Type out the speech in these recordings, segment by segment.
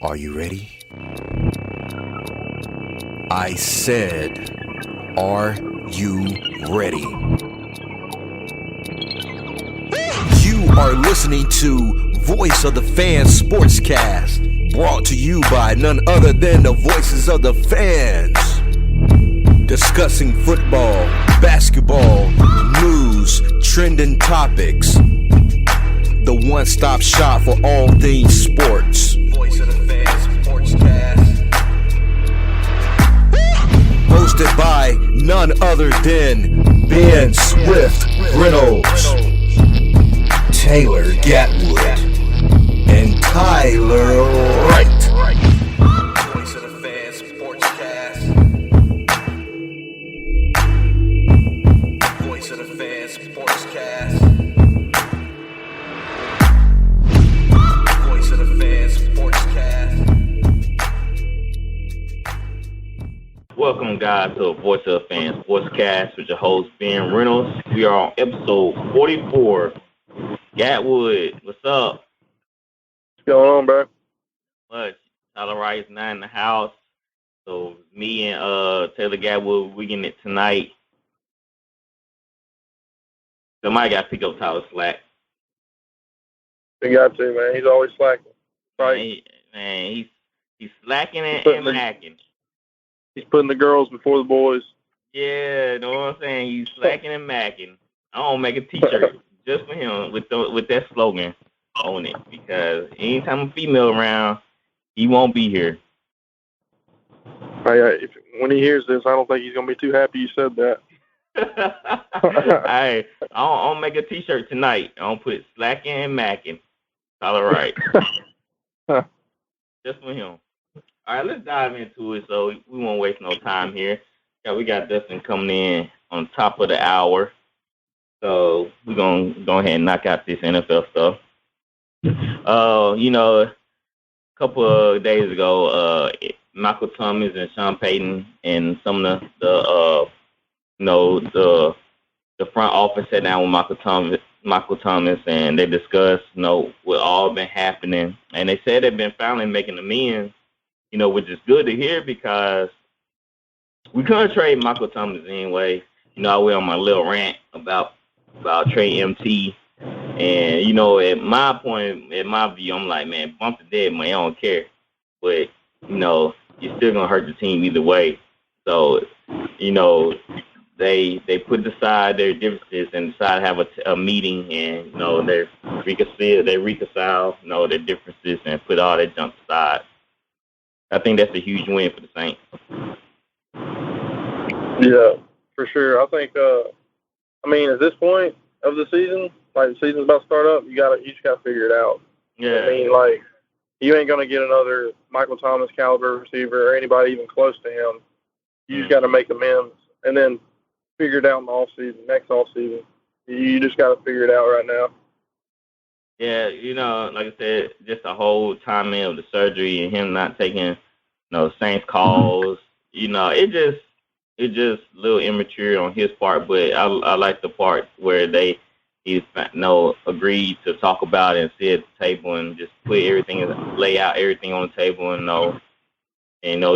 Are you ready? I said, are you ready? You are listening to Voice of the Fans Sportscast, brought to you by none other than the voices of the fans. Discussing football, basketball, news, trending topics. The one-stop shop for all things sports. Voice of the Fans Sportscast. Hosted by none other than Ben Swift Reynolds, Taylor Gatwood, and Tyler Wright. Voice of the Fans Sportscast. Voice of the Fans Sportscast. Voice of the Fans Sportscast. Welcome, guys, to Voice of the Fans Sportscast with your host, Ben Reynolds. We are on episode 44. Gatwood, what's up? What's going on, bro? Much. Tyler Wright's not in the house. So me and Taylor Gatwood, we getting it tonight. Somebody got to pick up Tyler's slack. You got to, man. He's always slacking. Right? Man, he's slacking and hacking. He's putting the girls before the boys. Yeah, you know what I'm saying? He's slacking and macking. I don't make a t-shirt just for him with that slogan on it, because anytime a female around, he won't be here. When he hears this, I don't think he's going to be too happy you said that. I don't make a t-shirt tonight. I don't put slacking and macking. All right. Just for him. All right, let's dive into it so we won't waste no time here. Yeah, we got Dustin coming in on top of the hour. So we're going to go ahead and knock out this NFL stuff. A couple of days ago, Michael Thomas and Sean Payton and some of the front office sat down with Michael Thomas, and they discussed, what all been happening. And they said they've been finally making amends, which is good to hear, because we couldn't trade Michael Thomas anyway. I went on my little rant about trade MT. And, at my view, I'm like, man, bump the dead money, I don't care. But, you're still going to hurt the team either way. So, they put aside their differences and decided to have a meeting, and, they reconcile, their differences and put all that junk aside. I think that's a huge win for the Saints. Yeah, for sure. I think, at this point of the season, like the season's about to start up, you just gotta figure it out. Yeah. You ain't gonna get another Michael Thomas caliber receiver or anybody even close to him. You just gotta make amends and then figure it out in the next off season. You just gotta figure it out right now. Yeah, like I said, just the whole timing of the surgery and him not taking, Saints calls, it just a little immature on his part, but I like the part where he agreed to talk about it and sit at the table and just lay out everything on the table and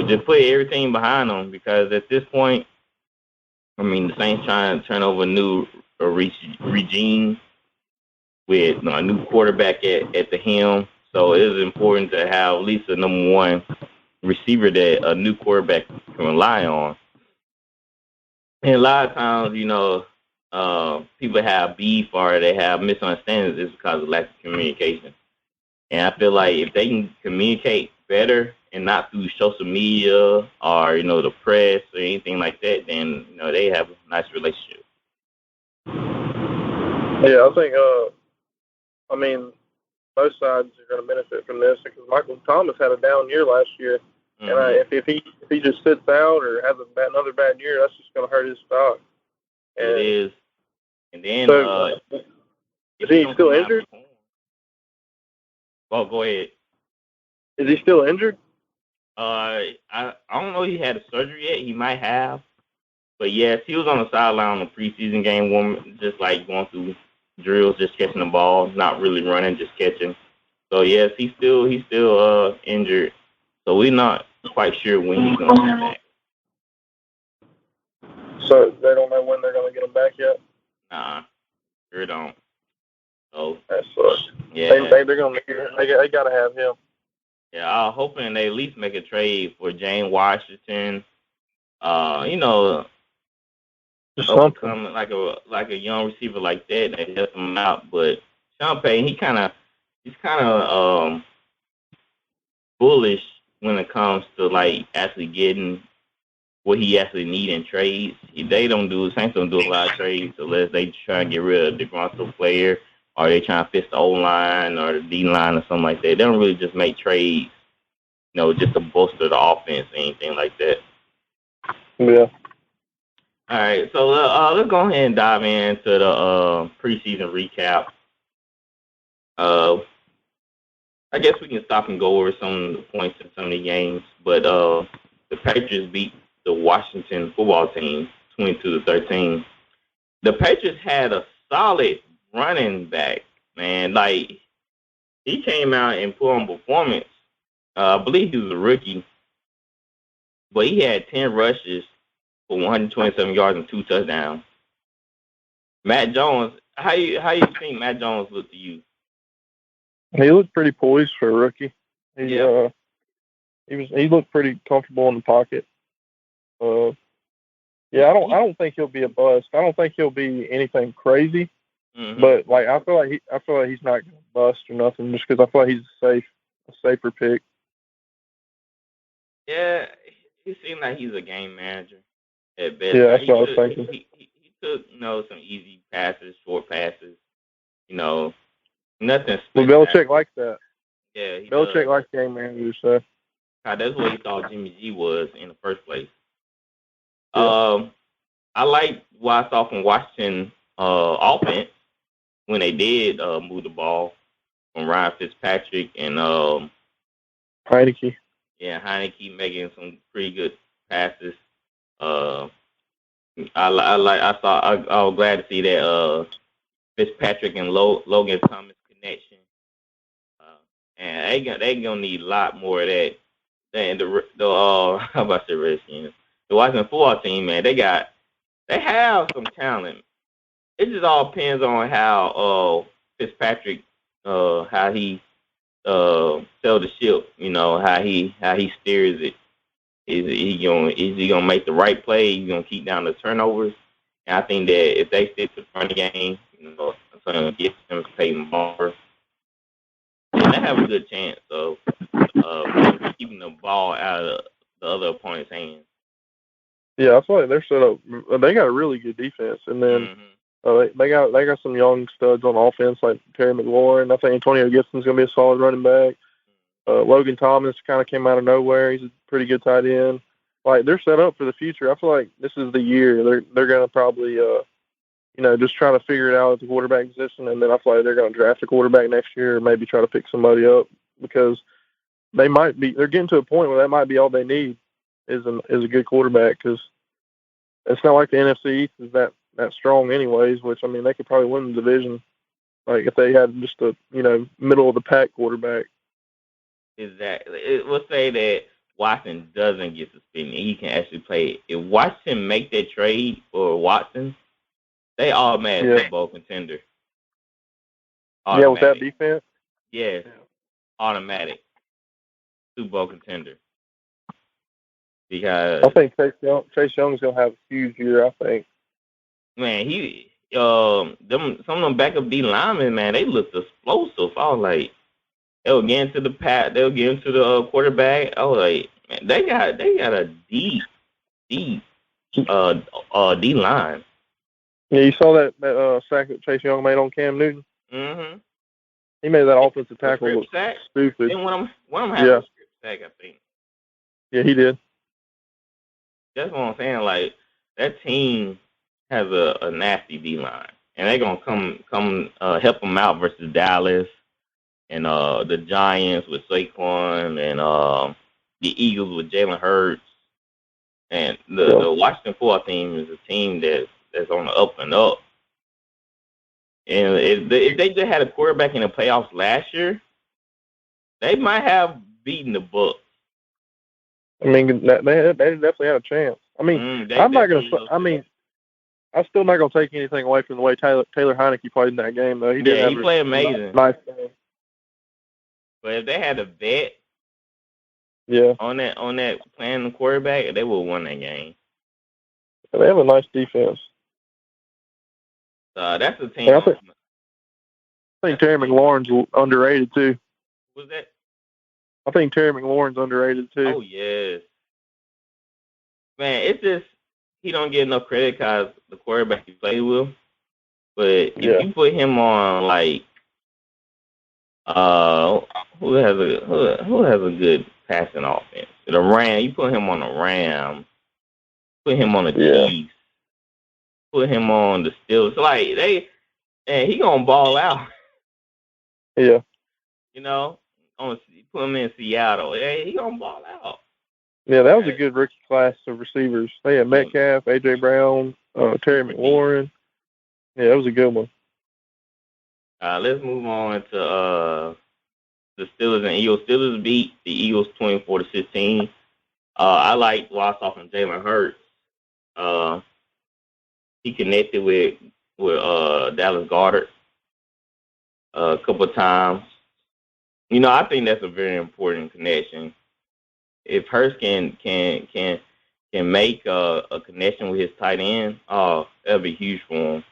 just put everything behind them, because at this point, the Saints trying to turn over a new regime with a new quarterback at the helm. So it is important to have at least a number one receiver that a new quarterback can rely on. And a lot of times, people have beef or they have misunderstandings is because of lack of communication. And I feel like if they can communicate better and not through social media or, the press or anything like that, then, they have a nice relationship. Yeah, I think, both sides are going to benefit from this, because Michael Thomas had a down year last year. Mm-hmm. And if he just sits out or has another bad year, that's just going to hurt his stock. And it is. And then, is he still injured? Oh, go ahead. Is he still injured? I don't know if he had a surgery yet. He might have. But, yes, he was on the sideline on the preseason game, just like going through drills, just catching the ball, not really running, just catching. So yes, he's still injured. So we're not quite sure when he's gonna come back. So they don't know when they're going to get him back yet? Nah, sure don't. So That sucks. yeah, They're going to they got to have him. yeah. I'm hoping they at least make a trade for James Washington. You know, Just up and something. coming like a young receiver like that help him out. But Sean Payton, he's kind of bullish when it comes to like actually getting what he actually need in trades. Saints don't do a lot of trades unless they try and get rid of the Gronzo player or they trying to fix the O line or the D line or something like that. They don't really just make trades, just to bolster the offense or anything like that. Yeah. All right, so let's go ahead and dive into the preseason recap. I guess we can stop and go over some of the points in some of the games, but the Patriots beat the Washington football team 22-13. The Patriots had a solid running back, man. Like he came out and put on performance. I believe he was a rookie, but he had 10 rushes for 127 yards and 2 touchdowns. Matt Jones, how you think Matt Jones looked to you? He looked pretty poised for a rookie. He looked pretty comfortable in the pocket. Yeah, I don't think he'll be a bust. I don't think he'll be anything crazy. Mm-hmm. But like I feel like he's not going to bust or nothing just because I feel like he's a safer pick. Yeah, he seemed like he's a game manager at best. Yeah, that's what I was thinking. He took some easy passes, short passes. Nothing. Well, Belichick likes that. Yeah, Belichick likes game managers. So. That's what he thought Jimmy G was in the first place. Yeah. I like what I saw from Washington offense when they did move the ball from Ryan Fitzpatrick and Heineke. Yeah, Heineke making some pretty good passes. I was glad to see that Fitzpatrick and Logan Thomas connection. And they gonna need a lot more of that. And how about the Redskins? The Washington football team, man, they have some talent. It just all depends on how Fitzpatrick how he sail the ship. How he steers it. Is he gonna make the right play? He's gonna keep down the turnovers. And I think that if they stick to the running game, it's gonna give them Peyton Barber. And they have a good chance of keeping the ball out of the other opponent's hands. Yeah, I feel like they're set up. They got a really good defense, and then they got some young studs on offense like Terry McLaurin. I think Antonio Gibson's gonna be a solid running back. Logan Thomas kind of came out of nowhere. He's a pretty good tight end. Like they're set up for the future. I feel like this is the year they're gonna probably just try to figure it out at the quarterback position, and then I feel like they're gonna draft a quarterback next year, or maybe try to pick somebody up because they're getting to a point where that might be all they need is a good quarterback because it's not like the NFC East is that strong anyways. Which I mean they could probably win the division like if they had just a middle of the pack quarterback. Exactly. We'll say that Watson doesn't get suspended. He can actually play. If Watson make that trade for Watson, they automatically Super Bowl contender. Automatic. Yeah, with that defense? Yes. Yeah. Automatic. Super Bowl contender. Because I think Chase Young's gonna have a huge year, I think. Man, some of them backup D linemen, man, they looked explosive. I was like, they'll get into the quarterback. I was like, man, they got a deep D line. Yeah, you saw that sack that Chase Young made on Cam Newton. Mm-hmm. He made that offensive tackle look stupid. Then one of them had a script sack, I think. Yeah, he did. That's what I'm saying. Like that team has a nasty D line, and they're gonna come help them out versus Dallas. And the Giants with Saquon, and the Eagles with Jalen Hurts, and the Washington football team is a team that's on the up and up. And if they just had a quarterback in the playoffs last year, They might have beaten the Bucks. I mean, they definitely had a chance. I mean, I'm not going to. I mean, I'm still not going to take anything away from the way Taylor Heineke played in that game, though. He did have he played amazing. Nice game. But if they had a vet, on that playing the quarterback, they would have won that game. They have a nice defense. That's a team. I think Terry McLaurin's underrated too. What's that? I think Terry McLaurin's underrated too. Oh yes, man. It's just he don't get enough credit because the quarterback he played with. But if you put him on like who has a good passing offense? The Ram. You put him on the Ram. Put him on the Chiefs. Put him on the Steelers. Like he gonna ball out. Yeah. You know, put him in Seattle. He gonna ball out. Yeah, that was a good rookie class of receivers. They had Metcalf, A.J. Brown, Terry McLaurin. Yeah, that was a good one. Let's move on to the Steelers and Eagles. Steelers beat the Eagles 24-16. I like what I saw from Jalen Hurts. He connected with Dallas Goedert a couple of times. You know, I think that's a very important connection. If Hurts can make a connection with his tight end, that'll be huge for him.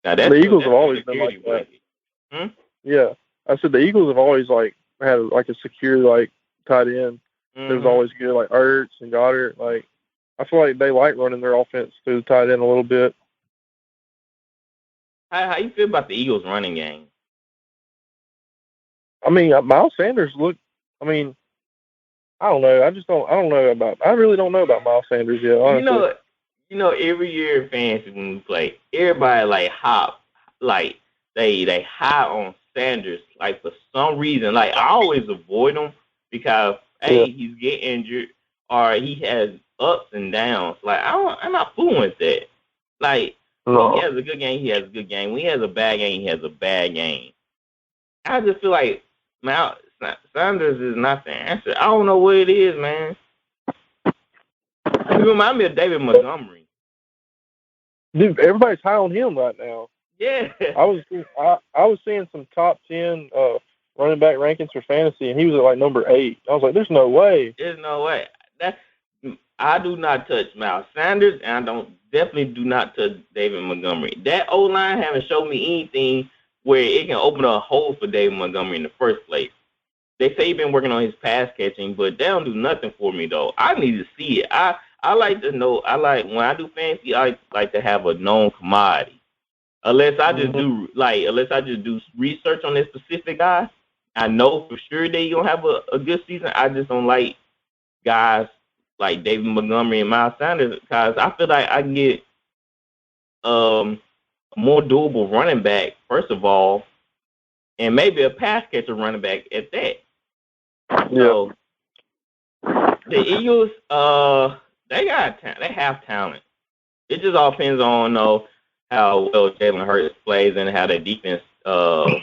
Now, the Eagles have always been like that. Yeah, I said the Eagles have always had a secure tight end. It was always good, like Ertz and Goddard. Like, I feel like they like running their offense through the tight end a little bit. How you feel about the Eagles' running game? I mean, Miles Sanders I mean, I don't know. I really don't know about Miles Sanders yet, honestly. You know, every year in fantasy when we play, everybody they high on Sanders. Like, for some reason, I always avoid him because he's getting injured or he has ups and downs. Like, I'm not fooling with that. Like, he has a good game, he has a good game. When he has a bad game, he has a bad game. I just feel like Sanders is not the answer. I don't know what it is, man. He remind me of David Montgomery. Dude, everybody's high on him right now. Yeah. I was seeing some top 10 running back rankings for fantasy, and he was at number 8. I was like, there's no way. There's no way. I do not touch Miles Sanders, and I definitely do not touch David Montgomery. That O-line haven't shown me anything where it can open a hole for David Montgomery in the first place. They say he's been working on his pass catching, but they don't do nothing for me, though. I need to see it. I like to know. When I do fantasy, I like to have a known commodity. Unless I just do research on this specific guy, I know for sure they gonna have a good season. I just don't like guys like David Montgomery and Miles Sanders because I feel like I can get a more doable running back first of all, and maybe a pass catcher running back at that. Yeah. So the Eagles, they have talent. It just all depends on how well Jalen Hurts plays and how their defense, how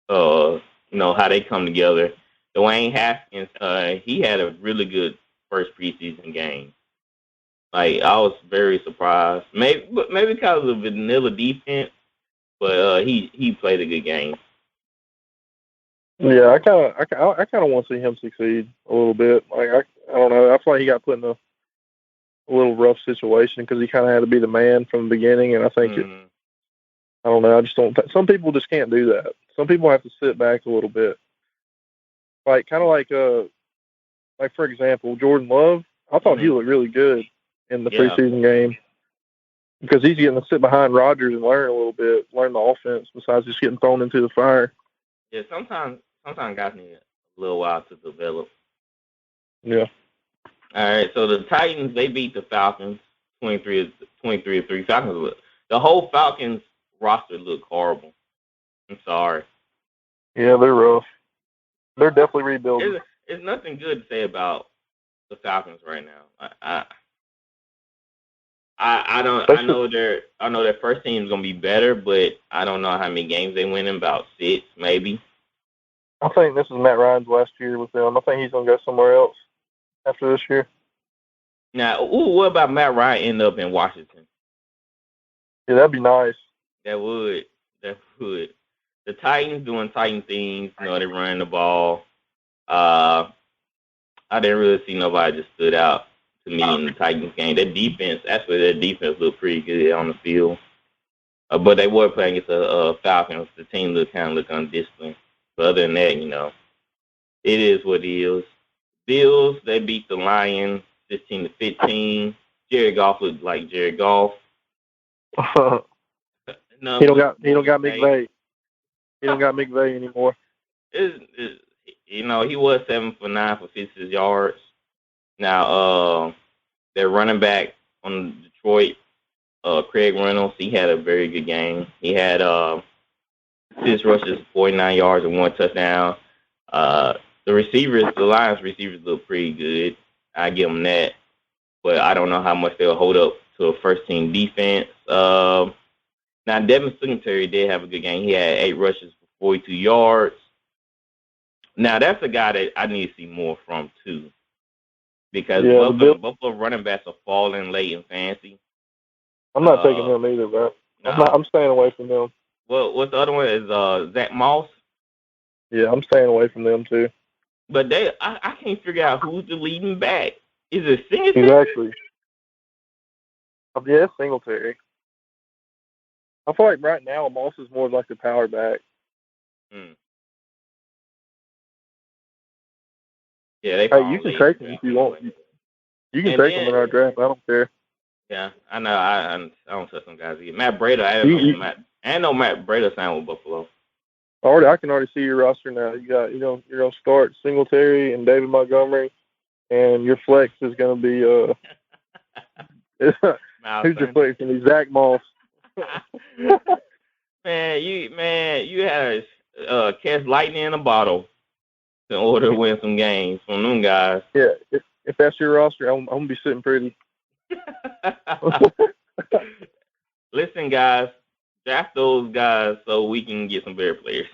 they come together. Dwayne Haskins, he had a really good first preseason game. Like, I was very surprised. Maybe because of the vanilla defense, but he played a good game. Yeah, I kind of want to see him succeed a little bit. I don't know. I feel like he got put in a little rough situation because he kind of had to be the man from the beginning, and I think I don't know. I just don't. Some people just can't do that. Some people have to sit back a little bit. Like for example, Jordan Love. I thought he looked really good in the preseason game because he's getting to sit behind Rodgers and learn a little bit, learn the offense besides just getting thrown into the fire. Yeah, sometimes guys need a little while to develop. Yeah. All right, so the Titans, they beat the Falcons 23-3. Falcons, the whole Falcons roster looked horrible. I'm sorry. Yeah, they're rough. They're definitely rebuilding. There's nothing good to say about the Falcons right now. I know their first team is gonna be better, but I don't know how many games they win in. About 6, maybe. I think this is Matt Ryan's last year with them. I think he's going to go somewhere else after this year. Now, what about Matt Ryan end up in Washington? Yeah, that'd be nice. That would. That would. The Titans doing Titan things. You know, they running the ball. I didn't really see nobody just stood out to me in the Titans game. Their defense, actually, their defense looked pretty good on the field. But they were playing against the Falcons. The team looked undisciplined. But other than that, you know, it is what it is. Bills, they beat the Lions 15-15. Jared Goff looked like Jared Goff. No, he don't got McVay. He don't got McVay anymore. You know, he was 7 for 9 for 56 yards. Now, their running back on Detroit, Craig Reynolds, he had a very good game. He had 6 rushes, 49 yards, and 1 touchdown. The Lions receivers look pretty good. I give them that. But I don't know how much they'll hold up to a first-team defense. Now, Devin Singletary did have a good game. He had 8 rushes for 42 yards. Now, that's a guy that I need to see more from, too. Because both of running backs are falling late in fantasy. I'm not taking him either, bro. I'm staying away from him. Well, what's the other one? Is Zach Moss? Yeah, I'm staying away from them, too. But I can't figure out who's the leading back. Is it Singletary? Exactly. Yeah, it's Singletary. I feel like right now Moss is more like the power back. Yeah, they. Hey, you can take him if you want. You can take him in our draft. I don't care. Yeah, I know. I don't trust some guys either. Matt Breida. I know Matt Breida signed with Buffalo. I can already see your roster now. You're gonna start Singletary and David Montgomery, and your flex is gonna be who's your flex? Gonna be Zach Moss. man, you had to catch lightning in a bottle in order to win some games from them guys. Yeah, if that's your roster, I'm gonna be sitting pretty. Listen, guys, draft those guys so we can get some better players.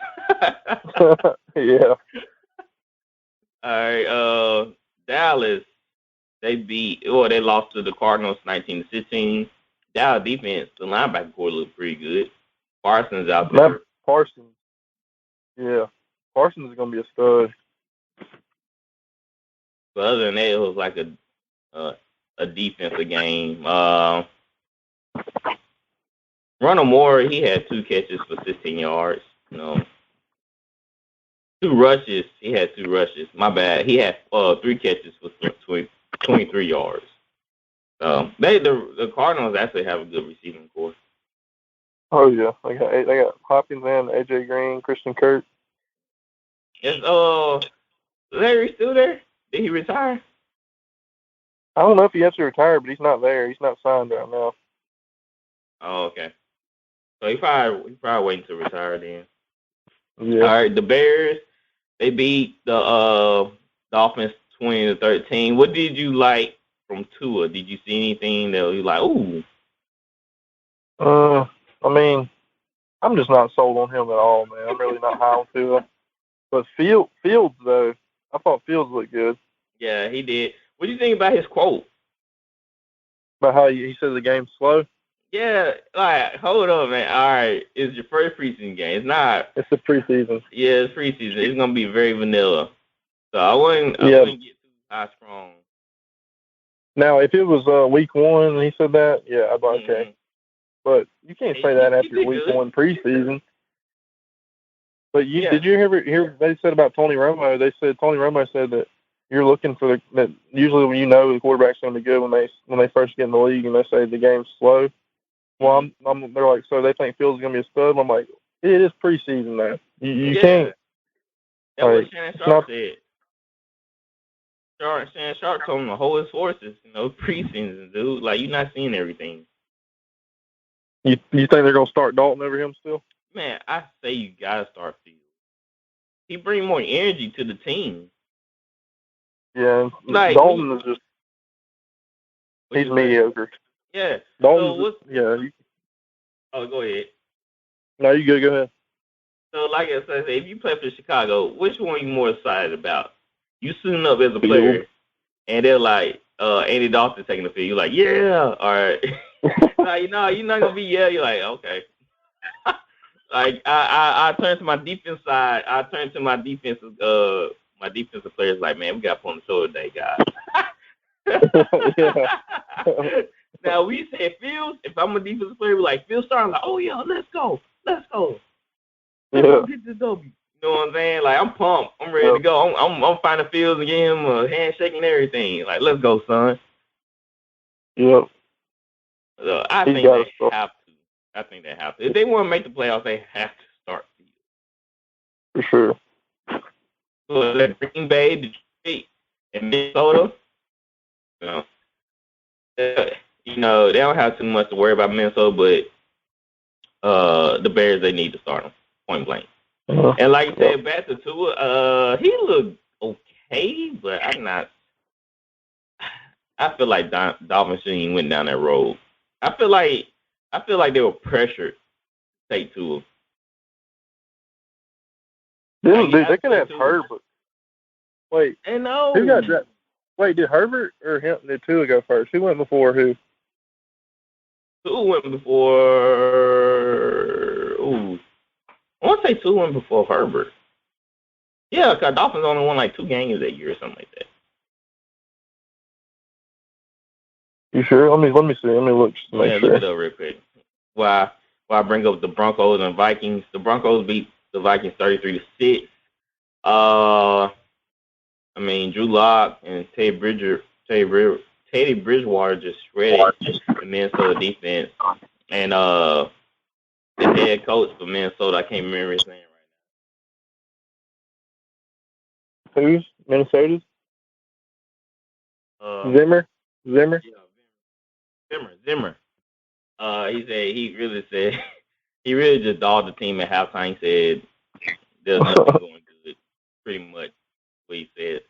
Yeah. All right. Dallas, they lost to the Cardinals 19-16. Dallas defense, the linebacker core looked pretty good. Parsons out there. Parsons. Yeah. Parsons is gonna be a stud. But other than that, it was like a defensive game. Ronald Moore, he had 2 catches for 16 yards. You know, 2 rushes. He had 2 rushes. My bad. He had 3 catches for 23 yards. The Cardinals actually have a good receiving core. Oh yeah, they got Hopkins and AJ Green, Christian Kirk. Is Larry still there? Did he retire? I don't know if he actually retired, but he's not there. He's not signed right now. Oh, okay. So he probably waiting to retire then. Yeah. All right, the Bears, they beat the Dolphins 20-13. What did you like from Tua? Did you see anything that you like? Ooh. I mean, I'm just not sold on him at all, man. I'm really not high on Tua. But Fields though, I thought Fields looked good. Yeah, he did. What do you think about his quote? About how he said the game's slow? Yeah, like, hold on, man. All right, it's your first preseason game. It's not. It's the preseason. Yeah, it's preseason. It's gonna be very vanilla. So I wouldn't get too high strong. Now, if it was week 1 and he said that, yeah, I'd be okay. But you can't say that after week 1 preseason. But did you ever hear they said about Tony Romo? They said Tony Romo said that you're looking for that usually when you know the quarterback's going to be good when they first get in the league and they say the game's slow. Well, they're like, so they think Fields is going to be a stud. I'm like, it is preseason now. You can't. That's what Shannon Sharp said. Shannon Sharp told him to hold his horses. Preseason, dude. Like, you're not seeing everything. You think they're going to start Dalton over him still? Man, I say you got to start Fields. He brings more energy to the team. Yeah, like, Dalton is just he's mediocre. Yeah. Dalton. Go ahead. No, you go ahead. So, like I said, if you play for Chicago, which one are you more excited about? You suiting up as a player, and they're like, Andy Dalton taking the field. You're like, yeah, all right. Like, you're not gonna be yeah. You're like, okay. Like I turn to my defense side. I turn to my defensive players. Like, man, we got to put on the shoulder today, guys. Now we say Fields. If I'm a defensive player, we're like Fields starting. Like, oh yeah, let's go. Let's go get this W. You know what I'm saying? Like, I'm pumped. I'm ready to go. I'm finding Fields and getting him a handshake and everything. Like, let's go, son. Yep. So I think they have to. I think they have to. If they want to make the playoffs, they have to start Fields. For sure. So like Green Bay, Detroit, and Minnesota, they don't have too much to worry about Minnesota, but the Bears, they need to start them, point blank. Uh-huh. And like you said, back to Tua, he looked okay, but I feel like Dolphins shouldn't even went down that road. I feel like they were pressured to take Tua. Dude, they could have Herbert. Wait, I know. Who got drafted? Wait, did Herbert or him? Did Tua go first? Who went before who? Tua went before. Ooh, I want to say Tua went before Herbert. Yeah, because Dolphins only won like 2 games that year or something like that. You sure? Let me see. Let me look. Look it up real quick. Why I bring up the Broncos and Vikings? The Broncos beat the Vikings 33-6. Drew Lock and Teddy Bridgewater just shredded the Minnesota defense. And the head coach for Minnesota, I can't remember his name right now. Who's Minnesota's? Zimmer. Yeah, Zimmer. He really just dogged the team at halftime. He said there's nothing going good. Pretty much what he said.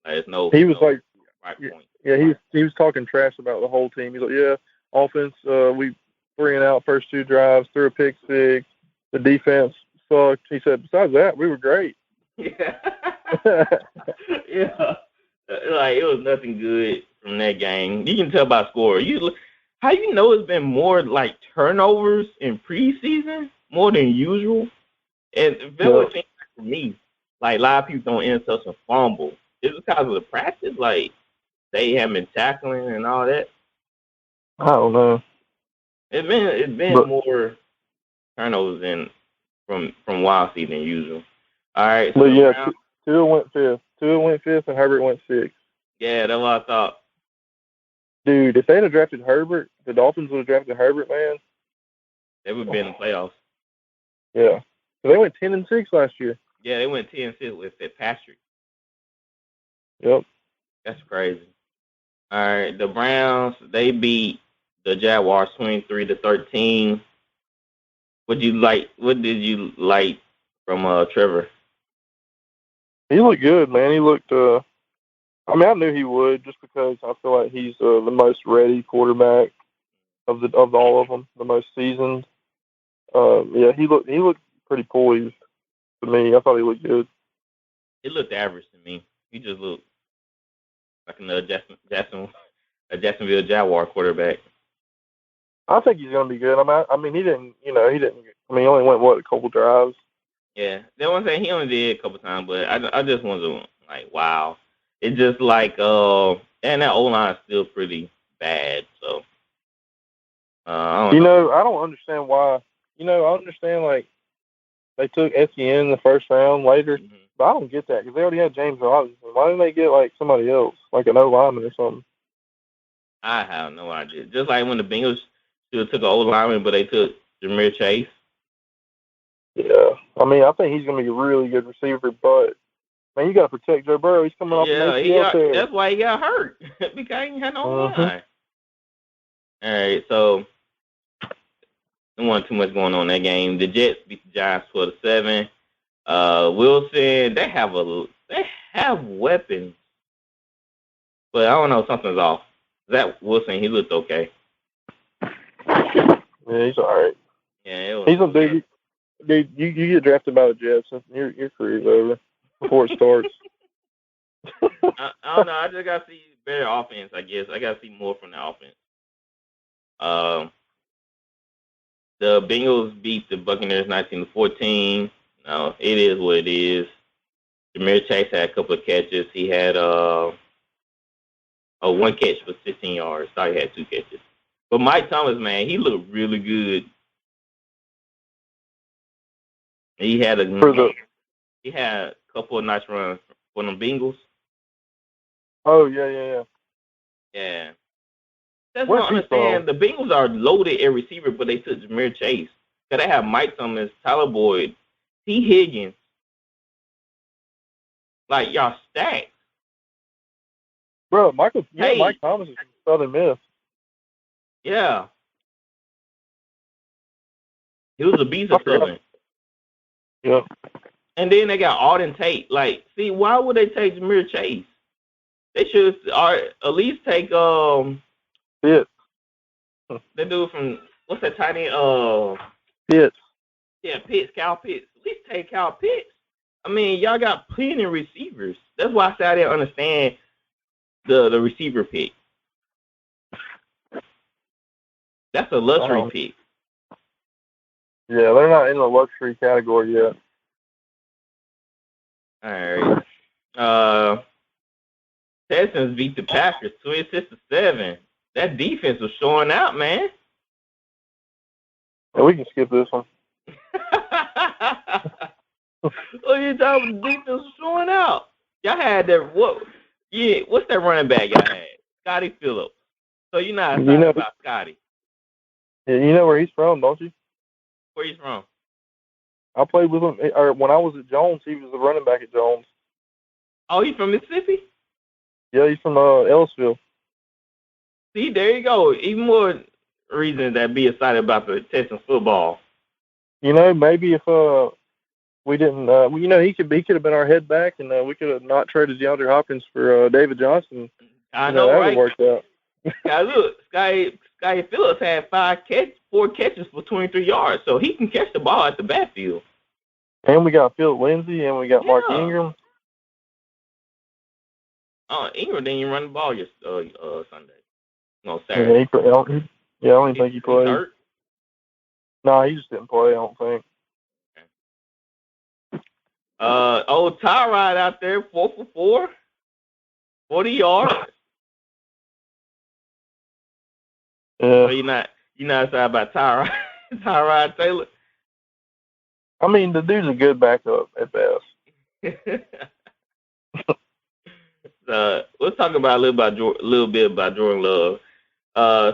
There's no. He was right point. Yeah, he was talking trash about the whole team. He's like, yeah, offense, we 3 and out first 2 drives, threw a pick 6. The defense sucked. He said, besides that, we were great. Yeah. Yeah. Like, it was nothing good from that game. You can tell by score. How you know it's been more like turnovers in preseason more than usual? And that was thing for me. Like, a lot of people don't intercept and fumble. Is it because of the practice? Like, they haven't been tackling and all that? I don't know. It's been more turnovers from wild season than usual. All right. So yeah, Tua went 5th. Tua went 5th and Herbert went 6th. Yeah, that's what I thought. Dude, if they'd have drafted Herbert, the Dolphins would have drafted Herbert, man. They would have been in the playoffs. Yeah. They went 10-6 last year. Yeah, they went 10-6 with Fitzpatrick. Yep. That's crazy. All right, the Browns, they beat the Jaguars 23-13. What did you like from Trevor? He looked good, man. He looked I knew he would just because I feel like he's the most ready quarterback of all of them, the most seasoned. Yeah, he looked pretty poised to me. I thought he looked good. He looked average to me. He just looked like another Jacksonville Jaguar quarterback. I think he's going to be good. He didn't. He only went a couple drives. Yeah, that one thing he only did a couple times, but I just wasn't like, wow. It's just like, and that O-line is still pretty bad. So, I don't know. I don't understand why. I understand like they took Etienne in the first round later, but I don't get that because they already had James Robinson. Why didn't they get like somebody else, like an O-lineman or something? I have no idea. Just like when the Bengals should have took an O-lineman, but they took Ja'Marr Chase. Yeah, I think he's going to be a really good receiver, but man, you got to protect Joe Burrow. He's coming off an ACL tear. That's why he got hurt because he ain't had no line. All right, so there wasn't too much going on in that game. The Jets beat the Giants 12-7. Wilson, they have weapons, but I don't know, something's off. Zach Wilson, he looked okay. Yeah, he's all right. Yeah, he's a big. Dude, you get drafted by the Jets, and your career's over before it starts. I don't know. I just got to see better offense, I guess. I got to see more from the offense. The Bengals beat the Buccaneers 19-14. No, it is what it is. Ja'Marr Chase had a couple of catches. He had one catch for 16 yards. Sorry, he had 2 catches. But Mike Thomas, man, he looked really good. He had a couple of nice runs for them Bengals. Oh yeah. Yeah. That's what I understand. The Bengals are loaded at receiver, but they took Ja'Marr Chase. Because they have Mike Thomas, Tyler Boyd, T. Higgins. Like, y'all stacked. Bro, Mike Thomas is from Southern Miss. Yeah. He was a beast of Southern. Yeah. And then they got Auden Tate. Like, see, why would they take Ja'Marr Chase? They should at least take Pitts. That dude from what's that tight end? Pitts. Yeah, Pitts, Cal Pitts. At least take Cal Pitts. I mean, y'all got plenty of receivers. That's why I said I didn't understand the receiver pick. That's a luxury pick. Yeah, they're not in the luxury category yet. All right. Texans beat the Packers 26-7. That defense was showing out, man. Yeah, we can skip this one. What are you talking about? The defense was showing out. Y'all had that what's that running back y'all had? Scotty Phillips. So you're not excited about Scotty. Yeah, you know where he's from, don't you? Where he's from? I played with him when I was at Jones. He was the running back at Jones. Oh, he's from Mississippi? Yeah, he's from Ellisville. See, there you go. Even more reason to be excited about the Texans football. You know, maybe if we didn't, he could have been our head back, and we could have not traded DeAndre Hopkins for David Johnson. I know, right? That would have worked out. Now look, Scotty Phillips had 4 catches for 23 yards, so he can catch the ball at the backfield. And we got Philip Lindsay, and we got Mark Ingram. Ingram didn't even run the ball Sunday. No, Saturday. I don't think he played. Hurt? No, he just didn't play, I don't think. Old Tyrod out there, 4 for 4, 40 yards. Yeah. So you're not excited about Tyrod Taylor? I mean, the dude's a good backup at best. Let's talk about a little bit about Jordan Love.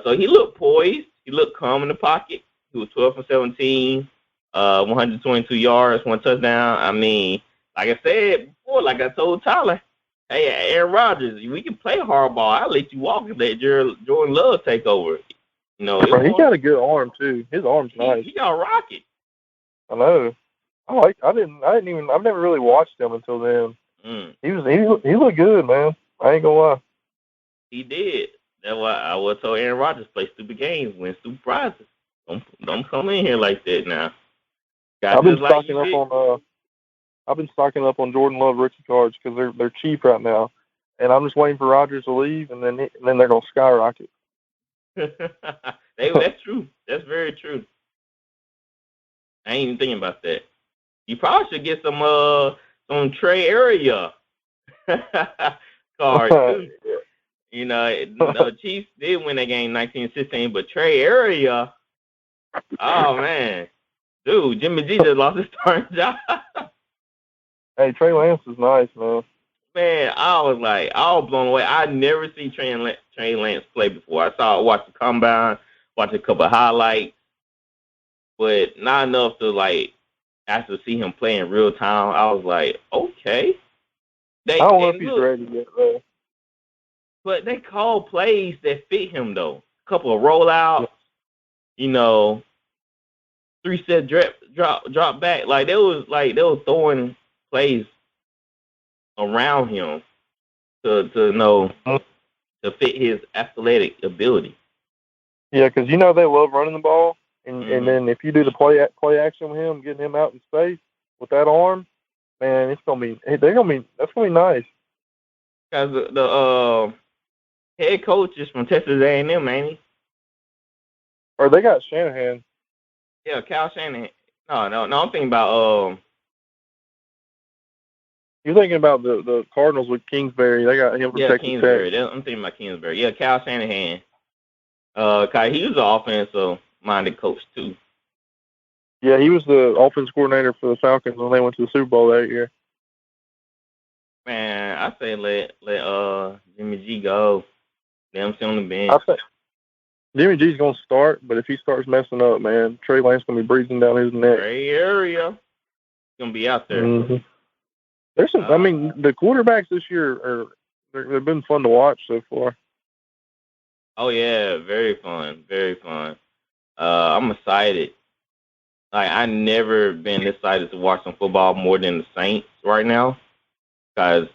So he looked poised. He looked calm in the pocket. He was 12 for 17, 122 yards, 1 touchdown. I mean, like I said before, like I told Tyler, hey, Aaron Rodgers, we can play hardball. I'll let you walk and let Jordan Love take over. You know, he got a good arm too. His arm's nice. He got a rocket. I know. I've never really watched him until then. He looked good, man. I ain't gonna lie. He did. That's why I would tell Aaron Rodgers play stupid games, win stupid prizes. Don't come in here like that now. I've been stocking up on Jordan Love rookie cards because they're cheap right now, and I'm just waiting for Rodgers to leave, and then they're gonna skyrocket. That's true. That's very true. I ain't even thinking about that. You probably should get some Trey Area cards too. You know, the Chiefs did win that game 19-16, but Trey Area, oh man, dude, Jimmy G just lost his starting job. Hey, Trey Lance is nice, man. Man, I was blown away. I'd never seen Trey Lance play before. I watched the combine, watched a couple of highlights, but not enough to after see him play in real time. I was like, okay. I don't know if he's ready yet, though. But they call plays that fit him though. A couple of rollouts, 3-step drop back. They were throwing plays around him to fit his athletic ability. Yeah, because they love running the ball, and then if you do the play action with him, getting him out in space with that arm, man, that's gonna be nice. Because the head coach is from Texas A&M, ain't he? Or they got Shanahan. Yeah, Cal Shanahan. No. I'm thinking about You're thinking about the Cardinals with Kingsbury. They got him from Texas Kingsbury. Tech. I'm thinking about Kingsbury. Yeah, Cal Shanahan. Cause he was an offensive-minded coach too. Yeah, he was the offense coordinator for the Falcons when they went to the Super Bowl that year. Man, I say let Jimmy G go. Let him sit on the bench. I think Jimmy G's gonna start, but if he starts messing up, man, Trey Lance gonna be breathing down his neck. Gray area. He's gonna be out there. Mm-hmm. There's some. I mean, the quarterbacks this year they've been fun to watch so far. Oh yeah, very fun, very fun. I'm excited. Like I never been excited to watch some football more than the Saints right now, because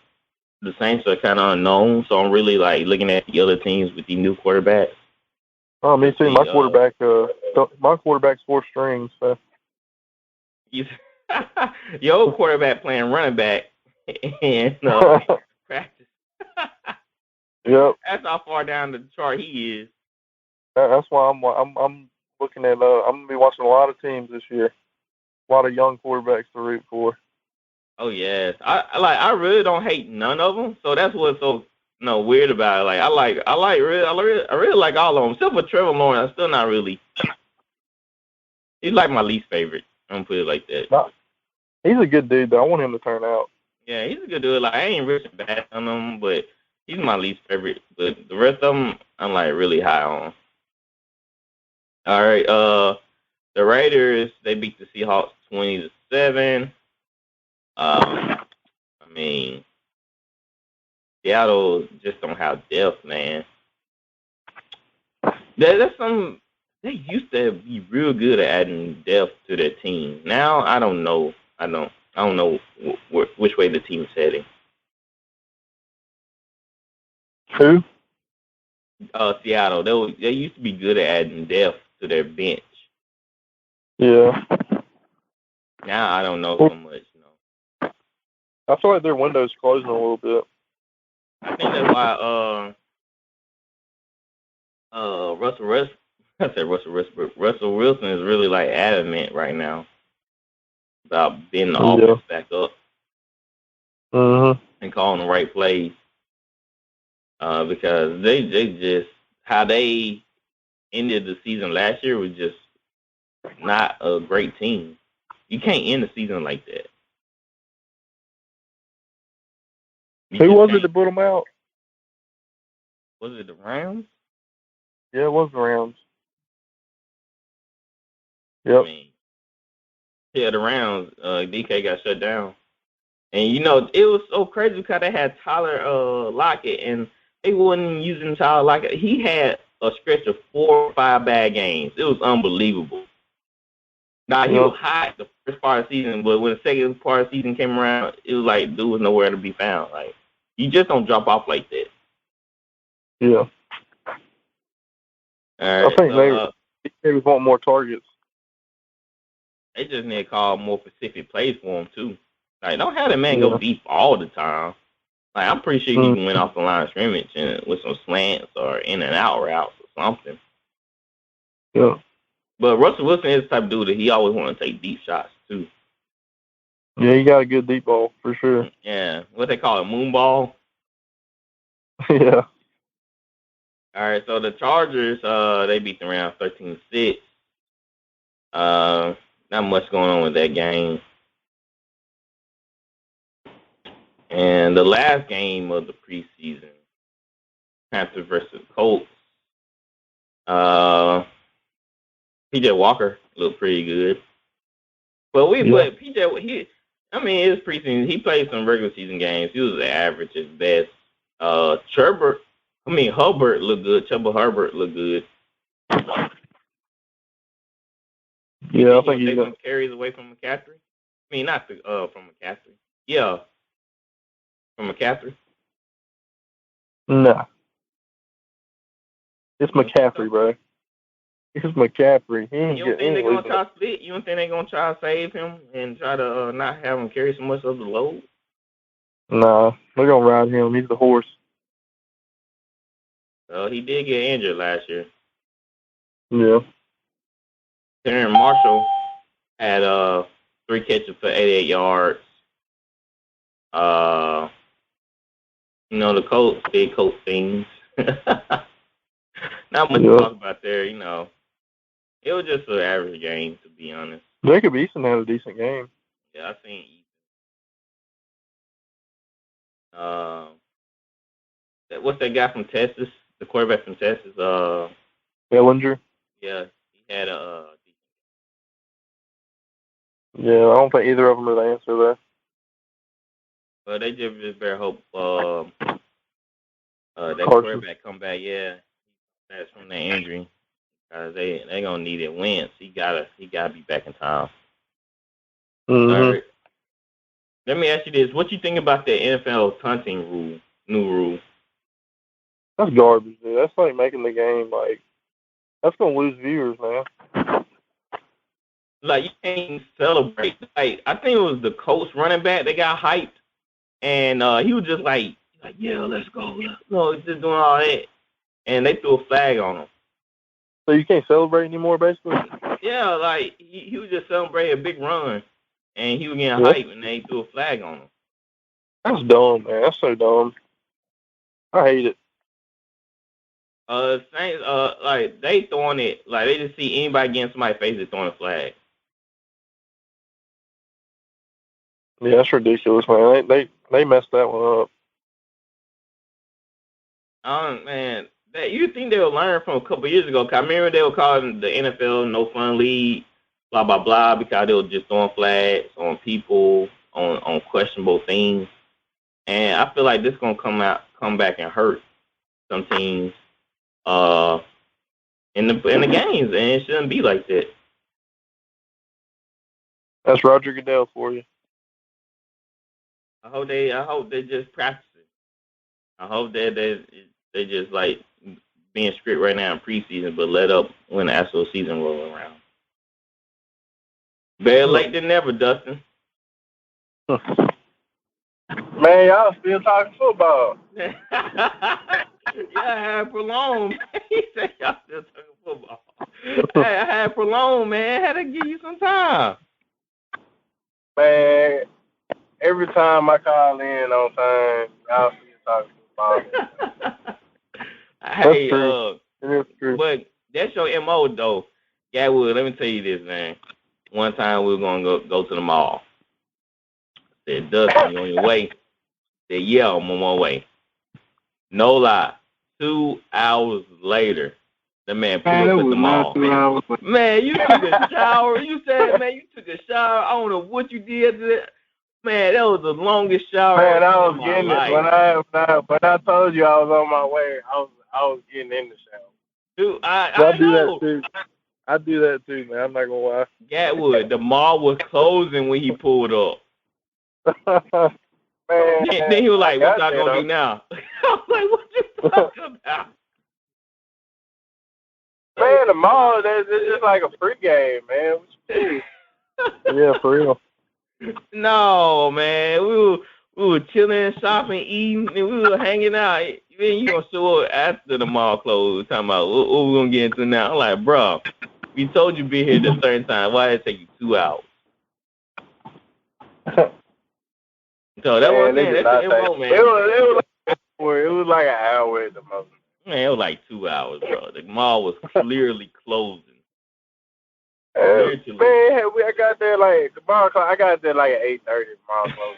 the Saints are kind of unknown. So I'm really like looking at the other teams with the new quarterbacks. Oh, me too. My quarterback's 4 strings. So. Your old quarterback playing running back and practice. Yep. That's how far down the chart he is. That's why I'm looking at. I'm gonna be watching a lot of teams this year. A lot of young quarterbacks to root for. Oh yes, I really don't hate none of them. So that's what's so weird about it. Like I really like all of them. Except for Trevor Lawrence, I'm still not really. He's like my least favorite. I'm gonna put it like that. No, he's a good dude though. I want him to turn out. Yeah, he's a good dude. Like I ain't really bad on him, but he's my least favorite. But the rest of them, I'm like really high on. All right, the Raiders, they beat the Seahawks 20-7. I mean, Seattle just don't have depth, man. That's some. They used to be real good at adding depth to their team. Now I don't know. I don't know which way the team's heading. Who? Seattle. They used to be good at adding depth to their bench. Yeah. Now I don't know so much. I feel like their window's closing a little bit. I think that's why Russell Wilson is really like adamant right now about being the offense back up and calling the right plays. Because they just how they ended the season last year was just not a great team. You can't end the season like that. Who was it that put them out? Was it the Rams? Yeah, it was the Rams. Yep. The Rams. DK got shut down, and it was so crazy because they had Tyler Lockett, and they wasn't using Tyler Lockett. He had a stretch of 4 or 5 bad games. It was unbelievable. Now he was hot the first part of the season, but when the second part of the season came around, it was like dude was nowhere to be found. Like you just don't drop off like that. Yeah. All right, I think they want more targets. They just need to call more specific plays for him too. Like don't have the man go deep all the time. Like I'm pretty sure he can win off the line of scrimmage and with some slants or in and out routes or something. Yeah. But Russell Wilson is the type of dude that he always want to take deep shots too. Yeah, he got a good deep ball for sure. Yeah, what they call it, moon ball. Yeah. All right, so the Chargers, they beat the Rams 13-6. Not much going on with that game. And the last game of the preseason, Panthers versus Colts. PJ Walker looked pretty good. But PJ, his preseason, he played some regular season games. He was average at best. Hubbard looked good. Chuba Hubbard looked good. Yeah, I think he's some carries away from McCaffrey. I mean, not from McCaffrey. Yeah, from McCaffrey. Nah, it's McCaffrey, bro. It's McCaffrey. You don't think they're gonna try to split? You don't think they're gonna try to save him and try to not have him carry so much of the load? Nah, they're gonna ride him. He's the horse. He did get injured last year. Yeah. Terrence Marshall had 3 catches for 88 yards. The Colts did Colts things. Not much to talk about there. It was just an average game, to be honest. Jacob Eason had a decent game. Yeah, I seen Eason. What's that guy from Texas? The quarterback from Texas? Bellinger. Yeah, he had a. Yeah, I don't think either of them are the answer there. Well, they just better hope that quarterback come back. Yeah, that's from that injury. They gonna need it. Wentz, he gotta be back in time. Mm-hmm. Right. Let me ask you this: what you think about the NFL taunting new rule? That's garbage, dude. That's like making the game that's gonna lose viewers, man. Like, you can't celebrate. Like, I think it was the Colts running back that got hyped, and he was just like, yeah, let's go. Just doing all that, and they threw a flag on him. So you can't celebrate anymore, basically? Yeah, like, he was just celebrating a big run, and he was getting hyped, and they threw a flag on him. That's dumb, man. That's so dumb. I hate it. Saints, like, they throwing it, like, they just see anybody getting somebody's face, they throwing a flag. Yeah, that's ridiculous, man. They messed that one up. Man, you think they'll learn from a couple years ago? Cause I remember they were calling the NFL no fun league, blah blah blah, because they were just throwing flags on people on questionable things. And I feel like this gonna come back and hurt some teams in the games, and it shouldn't be like that. That's Roger Goodell for you. I hope they just practice it. I hope that they just like being strict right now in preseason, but let up when the actual season roll around. Better late than never, Dustin. Man, y'all still talking football. Yeah, I had prolonged. He said y'all still talking football. Hey, I had prolonged, man. I had to give you some time. Man, every time I call in on time, y'all still talking football. Hey, that's true. But that's your MO, though. Gatwood, let me tell you this, man. One time we were going to go to the mall. Said, Dustin, you on your way? Said, yeah, I'm on my way. No lie. 2 hours later, the man pulled up at the mall. Man, you took a shower. You said, man, you took a shower. I don't know what you did. Man, that was the longest shower man, I was in getting my it. When I told you I was on my way, I was getting in the shower. Dude, I do know. that too. I do that too, man. I'm not gonna lie. Gatwood, the mall was closing when he pulled up. Man, then he was like, "What y'all gonna do now?" I was like, "What you talking about?" Man, the mall, it's just like a free game, man. Yeah, for real. No, man. We were chilling, shopping, eating, and we were hanging out. Then you gonna show up after the mall closed, talking about what we gonna get into now. I'm like, bro, we told you to be here the third time. Why did it take you 2 hours? So that was it. That's the MO, man. It was like an hour at the most. Man, it was like 2 hours, bro. The mall was clearly closing. Man, I got there like the mall. I got there like at 8:30. The mall closing.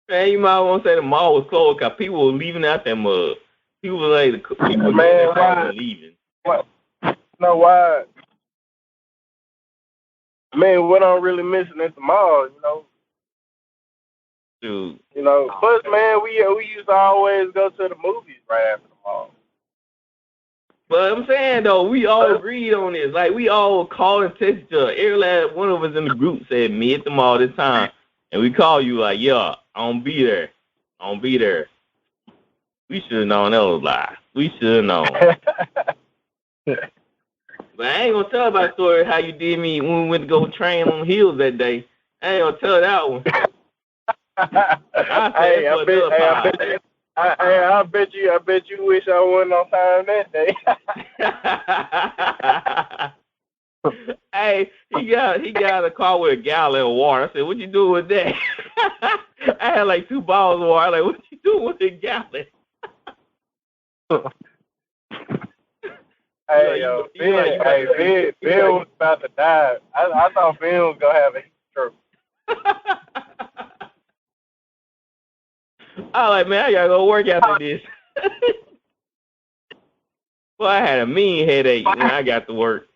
Man, you might want to say the mall was closed because people were leaving out that mug. People were like, people were leaving. What? No, why? Man, what I'm really missing at the mall, you know. Dude. You know, plus, man, we used to always go to the movies right after the mall. But I'm saying, though, we all agreed on this. Like, we all called and texted each other. Every last one of us in the group said, me at the mall this time. And we called you like, yeah, I don't be there. I don't be there. We should have known that was a lie. We should know. But I ain't gonna tell about story how you did me when we went to go train on hills that day. I ain't gonna tell that one. I bet you wish I wasn't on time that day. Hey, he got a car with a gallon of water. I said, "What you doing with that?" I had like 2 bottles of water. Like, what you doing with a gallon? Bill was about to die. I thought Bill was gonna have a stroke. I was like, man, I gotta go work after this. Well, I had a mean headache when I got to work.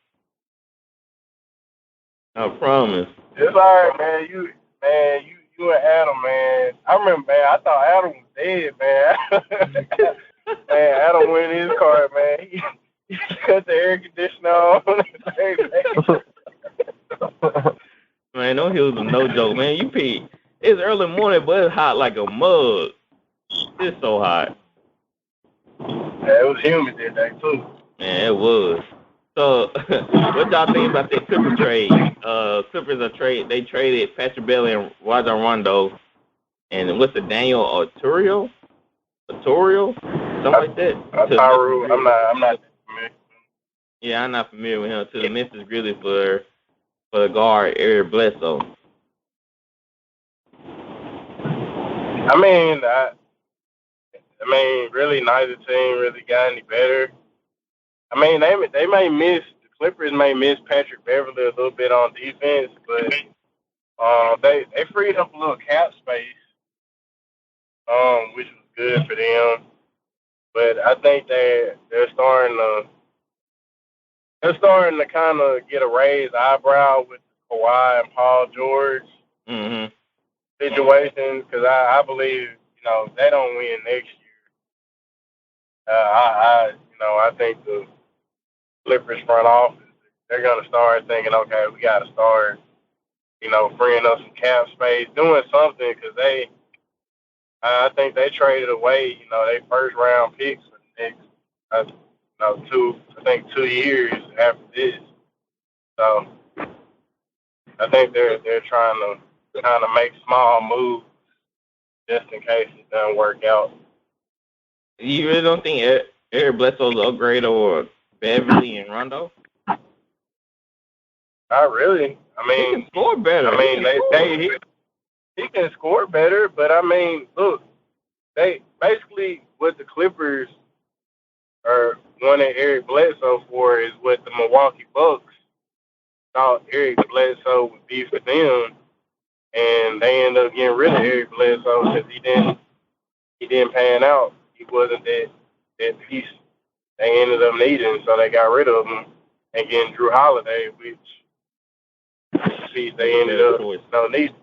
I promise. It's all right, man. You and Adam, man. I remember, man. I thought Adam was dead, man. Man, Adam went in his car, man. He cut the air conditioner on. Man, those hills are no joke, man. You pee. It's early morning, but it's hot like a mug. It's so hot. Yeah, it was humid that day too. Man, it was. So, what y'all think about that Clipper trade? Clippers they traded Patrick Bailey and Rajon Rondo, and what's the Daniel Arturio, something like that. Taru, I'm not familiar. Yeah, I'm not familiar with him. To the Memphis Grizzlies for the guard Eric Bledsoe. I mean, really neither team really got any better. I mean, they may miss, the Clippers may miss Patrick Beverly a little bit on defense, but they freed up a little cap space, which was good for them. But I think they're starting to kind of get a raised eyebrow with Kawhi and Paul George situation, because I believe, if they don't win next year, I think the Clippers front office, they're going to start thinking, okay, we got to start, freeing up some cap space, doing something, because I think they traded away, their first round picks for the next, 2 years after this. So I think they're trying to kind of make small moves just in case it doesn't work out. You really don't think Eric Bledsoe's an upgrade over Beverly and Rondo? Not really. I mean, he can score better. He can score better, but I mean, look, they basically what the Clippers are wanting Eric Bledsoe for is what the Milwaukee Bucks thought Eric Bledsoe would be for them, and they ended up getting rid of Eric Bledsoe because he didn't pan out. He wasn't that piece they ended up needing, so they got rid of him and getting Drew Holiday, which piece they ended up needing.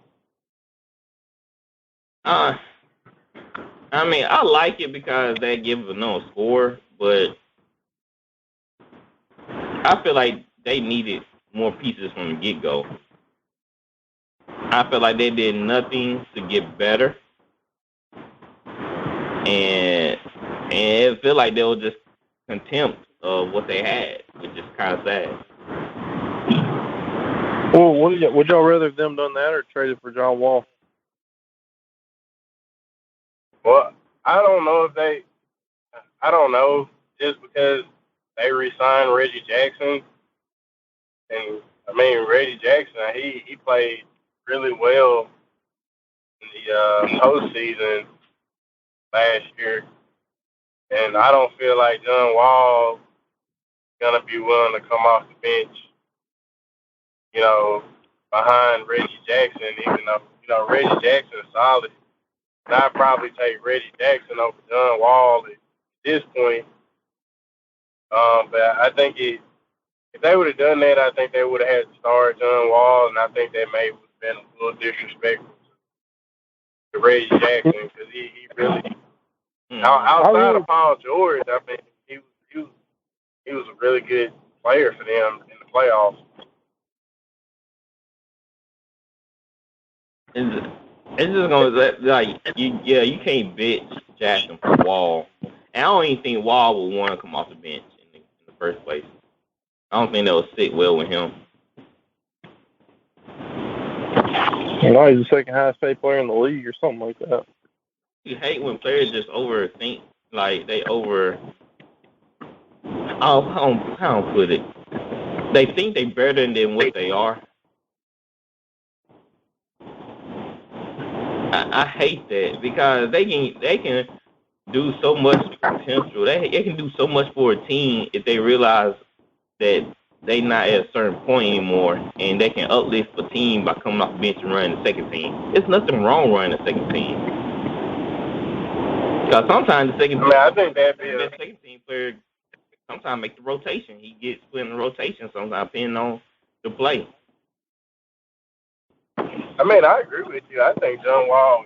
I mean, I like it because they give a no score, but I feel like they needed more pieces from the get-go. I feel like they did nothing to get better, and it feel like they were just contempt of what they had, which is kind of sad. Well, would y'all rather have them done that or traded for John Wall? Well, I don't know, just because they re-signed Reggie Jackson. And, I mean, Reggie Jackson, he played really well in the postseason last year. And I don't feel like John Wall is going to be willing to come off the bench, behind Reggie Jackson, even though, Reggie Jackson is solid. And I'd probably take Reggie Jackson over John Wall at this point. But I think if they would have done that, I think they would have had to start John Wall, and I think that may have been a little disrespectful to Reggie Jackson, because he really, outside of Paul George, I mean, he was a really good player for them in the playoffs. It's just gonna you can't bitch Jackson for Wall. And And I don't even think Wall would want to come off the bench in the first place. I don't think that would sit well with him. No, he's the second highest paid player in the league or something like that. You hate when players just overthink, like they over. How don't put it? They think they're better than what they are. I hate that because they can do so much potential. They can do so much for a team if they realize that they not at a certain point anymore, and they can uplift a team by coming off the bench and running the second team. There's nothing wrong running the second team. Because sometimes the second team, I think that'd be the second team player sometimes make the rotation. He gets put in the rotation sometimes, depending on the play. I mean, I agree with you. I think John Wall,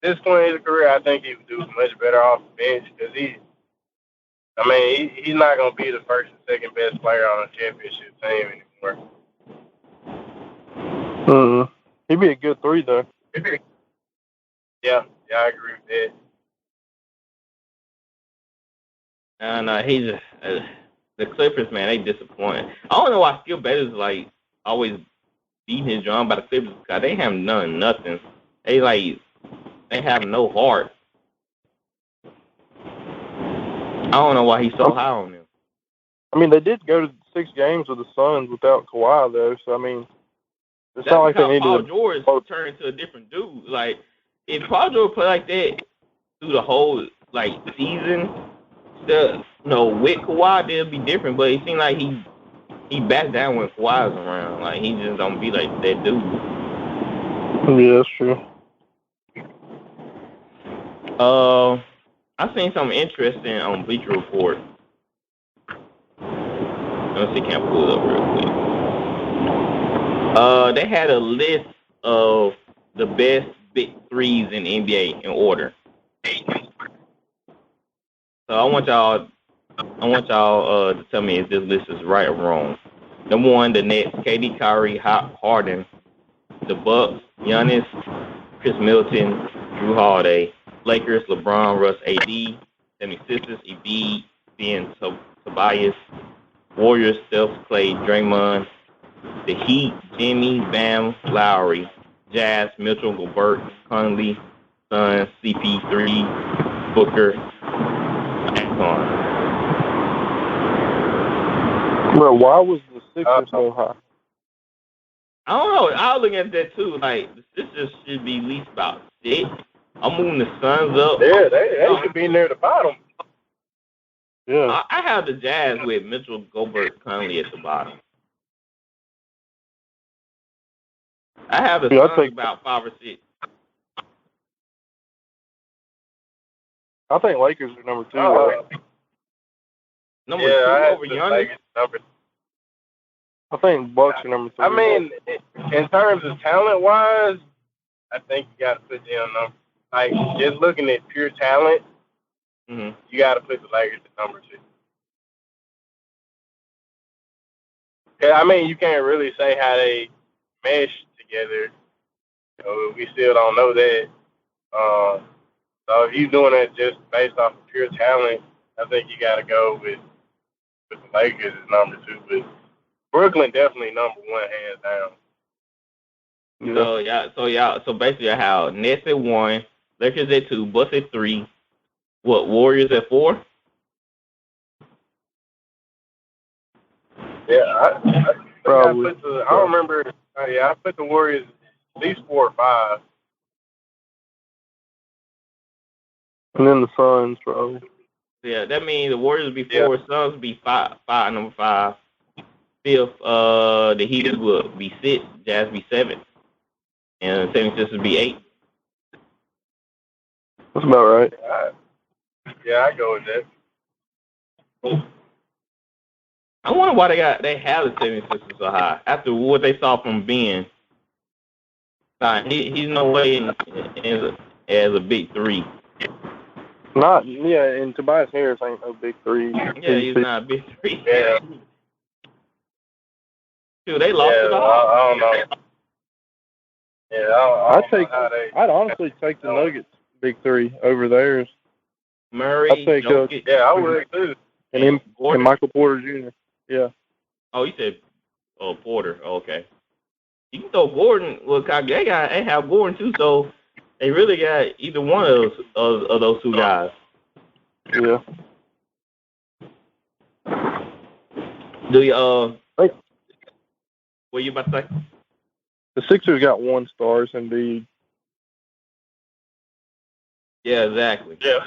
at this point in his career, I think he would do much better off the bench because he's not going to be the first and second best player on a championship team anymore. He'd be a good 3, though. Yeah, I agree with that. And he's the Clippers, man. They disappointing. I don't know why Skip Bayless like always beating his drum by the Clippers because they haven't done nothing. They have no heart. I don't know why he's so high on them. I mean, they did go to 6 games with the Suns without Kawhi, though. So I mean, it's not like they needed. Paul George turned into a different dude. Like if Paul George play like that through the whole season. With Kawhi, they'll be different, but it seems like he backs down when Kawhi's around. Like, he just don't be like that dude. Yeah, that's true. I seen something interesting on Bleacher Report. Let me see, can I pull it up real quick? They had a list of the best big threes in the NBA in order. So I want y'all to tell me if this list is right or wrong. Number 1, the Nets, KD, Kyrie, Harden. The Bucks, Giannis, Chris Middleton, Drew Holiday. Lakers, LeBron, Russ, AD. 76ers, Embiid, Ben Tobias. Warriors, Steph, Clay, Draymond. The Heat, Jimmy, Bam, Lowry. Jazz, Mitchell, Gobert, Conley. Suns, CP3, Booker. Bro, why was the Sixers so high? I don't know. I was looking at that too. Like the Sixers should be at least about 6. I'm moving the Suns up. Yeah, they should be near the bottom. Yeah. I have the Jazz with Mitchell, Gobert, Conley at the bottom. I have the Suns about 5 or 6. I think Lakers are number 2. Number 2 over Giannis? I think Bucks are number 3. I mean, in terms of talent-wise, I think you got to put them number. Like, just looking at pure talent, you got to put the Lakers at number 2. Yeah, I mean, you can't really say how they mesh together. We still don't know that. So if you're doing it just based off of pure talent, I think you got to go with the Lakers as number 2. But Brooklyn definitely number 1, hands down. So basically I have Nets at 1, Lakers at 2, Bucks at 3, Warriors at 4? Yeah, I probably. I don't remember. I put the Warriors at least 4 or 5. And then the Suns, probably. Yeah, that means the Warriors would be 4, Suns would be 5, number 5. 5th, the Heat would be 6, Jazz would be 7, and the 76ers would be 8. That's about right. Yeah, I go with that. I wonder why they have the 76ers so high after what they saw from Ben. He's no way as a big 3. And Tobias Harris ain't no big 3. Yeah, he's not a big 3. Yeah. Dude, they lost it all. I don't know. Yeah, I'd honestly take the Nuggets big 3 over theirs. Murray. I think, I would too. And Michael Porter Jr. Yeah. Oh, you said Porter. Oh, okay. You can throw Gordon. Well, they have Gordon too, so they really got either one of those two guys. Yeah. Do you what you about to say? The Sixers got 1 star, Embiid. Yeah, exactly. Yeah.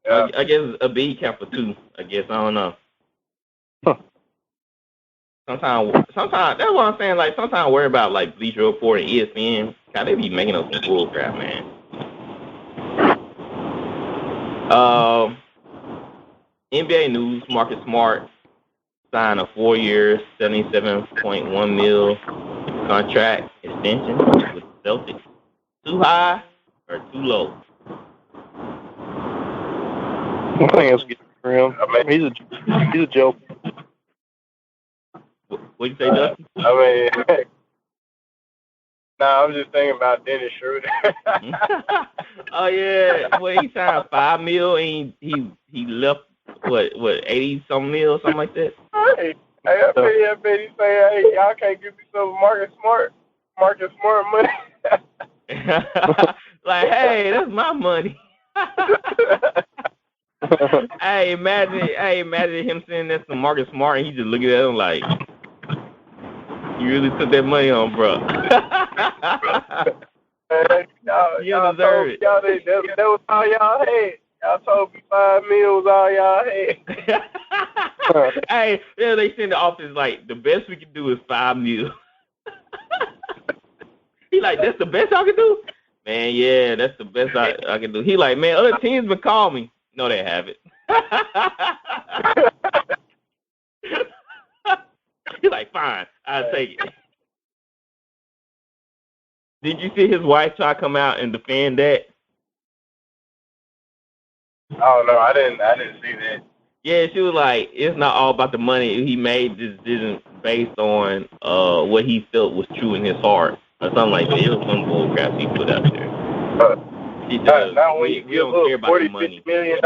I guess a B count for 2. I guess I don't know. Huh. Sometimes that's what I'm saying. Like sometimes I worry about like Bleacher Report and ESPN. God, they be making up some bull crap, man. NBA news: Marcus Smart signed a 4-year, $77.1 million contract extension with the Celtics. Too high or too low? I think it's good for him. I mean, he's a joke. What'd you say, Dustin? I mean, I was just thinking about Dennis Schroeder. Oh yeah, well he signed $5 million and he left what 80-some million, something like that. Hey, I bet he say, hey, y'all can't give me some Marcus Smart money. Like, hey, that's my money. Hey, imagine him saying that to Marcus Smart and he just looking at him like, you really took that money on, bro. Y'all deserve it. That was all y'all had. Y'all told me $5 million was all y'all had. Hey, yeah, they send the office like the best we can do is $5 million. He like, that's the best I can do? Man, yeah, that's the best I can do. He like, man, other teams been calling me. No, they haven't. He like, fine, I'll take it. Did you see his wife try to come out and defend that? Oh no, I didn't see that. Yeah, she was like, it's not all about the money he made. This isn't based on what he felt was true in his heart or something like that. It was some bull crap she put out there. She does. We don't care about the money. $40 million.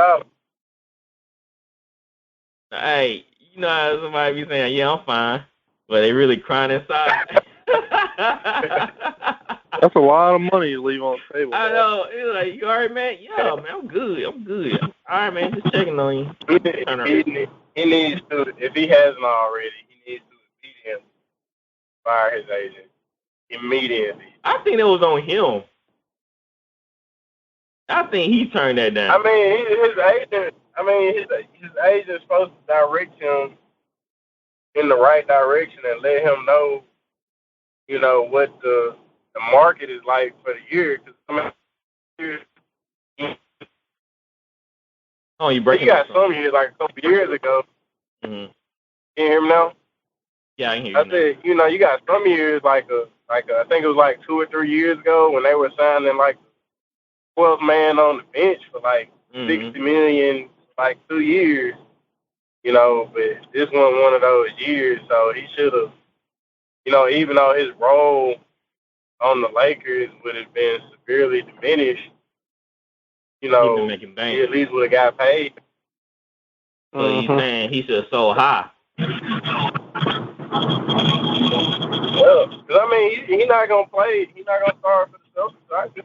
Hey, you know how somebody be saying, yeah, I'm fine, but they really crying inside. That's a lot of money you leave on the table. I know. It's like, you all right, man? Yeah, man, I'm good. All right, man, just checking on you. He needs to, if he hasn't already, he needs to immediately fire his agent. Immediately. I think it was on him. I think he turned that down. I mean, his agent's supposed to direct him in the right direction and let him know, you know, what the market is like for the year. Cause, oh, you breaking up? You got some years, like a couple years ago. Mm-hmm. Can you hear me now? Yeah, I can hear you. I said, you know, you got some years like I think it was like 2 or 3 years ago when they were signing like 12th man on the bench for like $60 million, like 2 years. You know, but this wasn't one of those years, so he should have, you know, even though his role on the Lakers would have been severely diminished, you know, he at least would have got paid. But he's saying he should have sold high. Well, because I mean, he's not gonna play. He's not gonna start for the Celtics,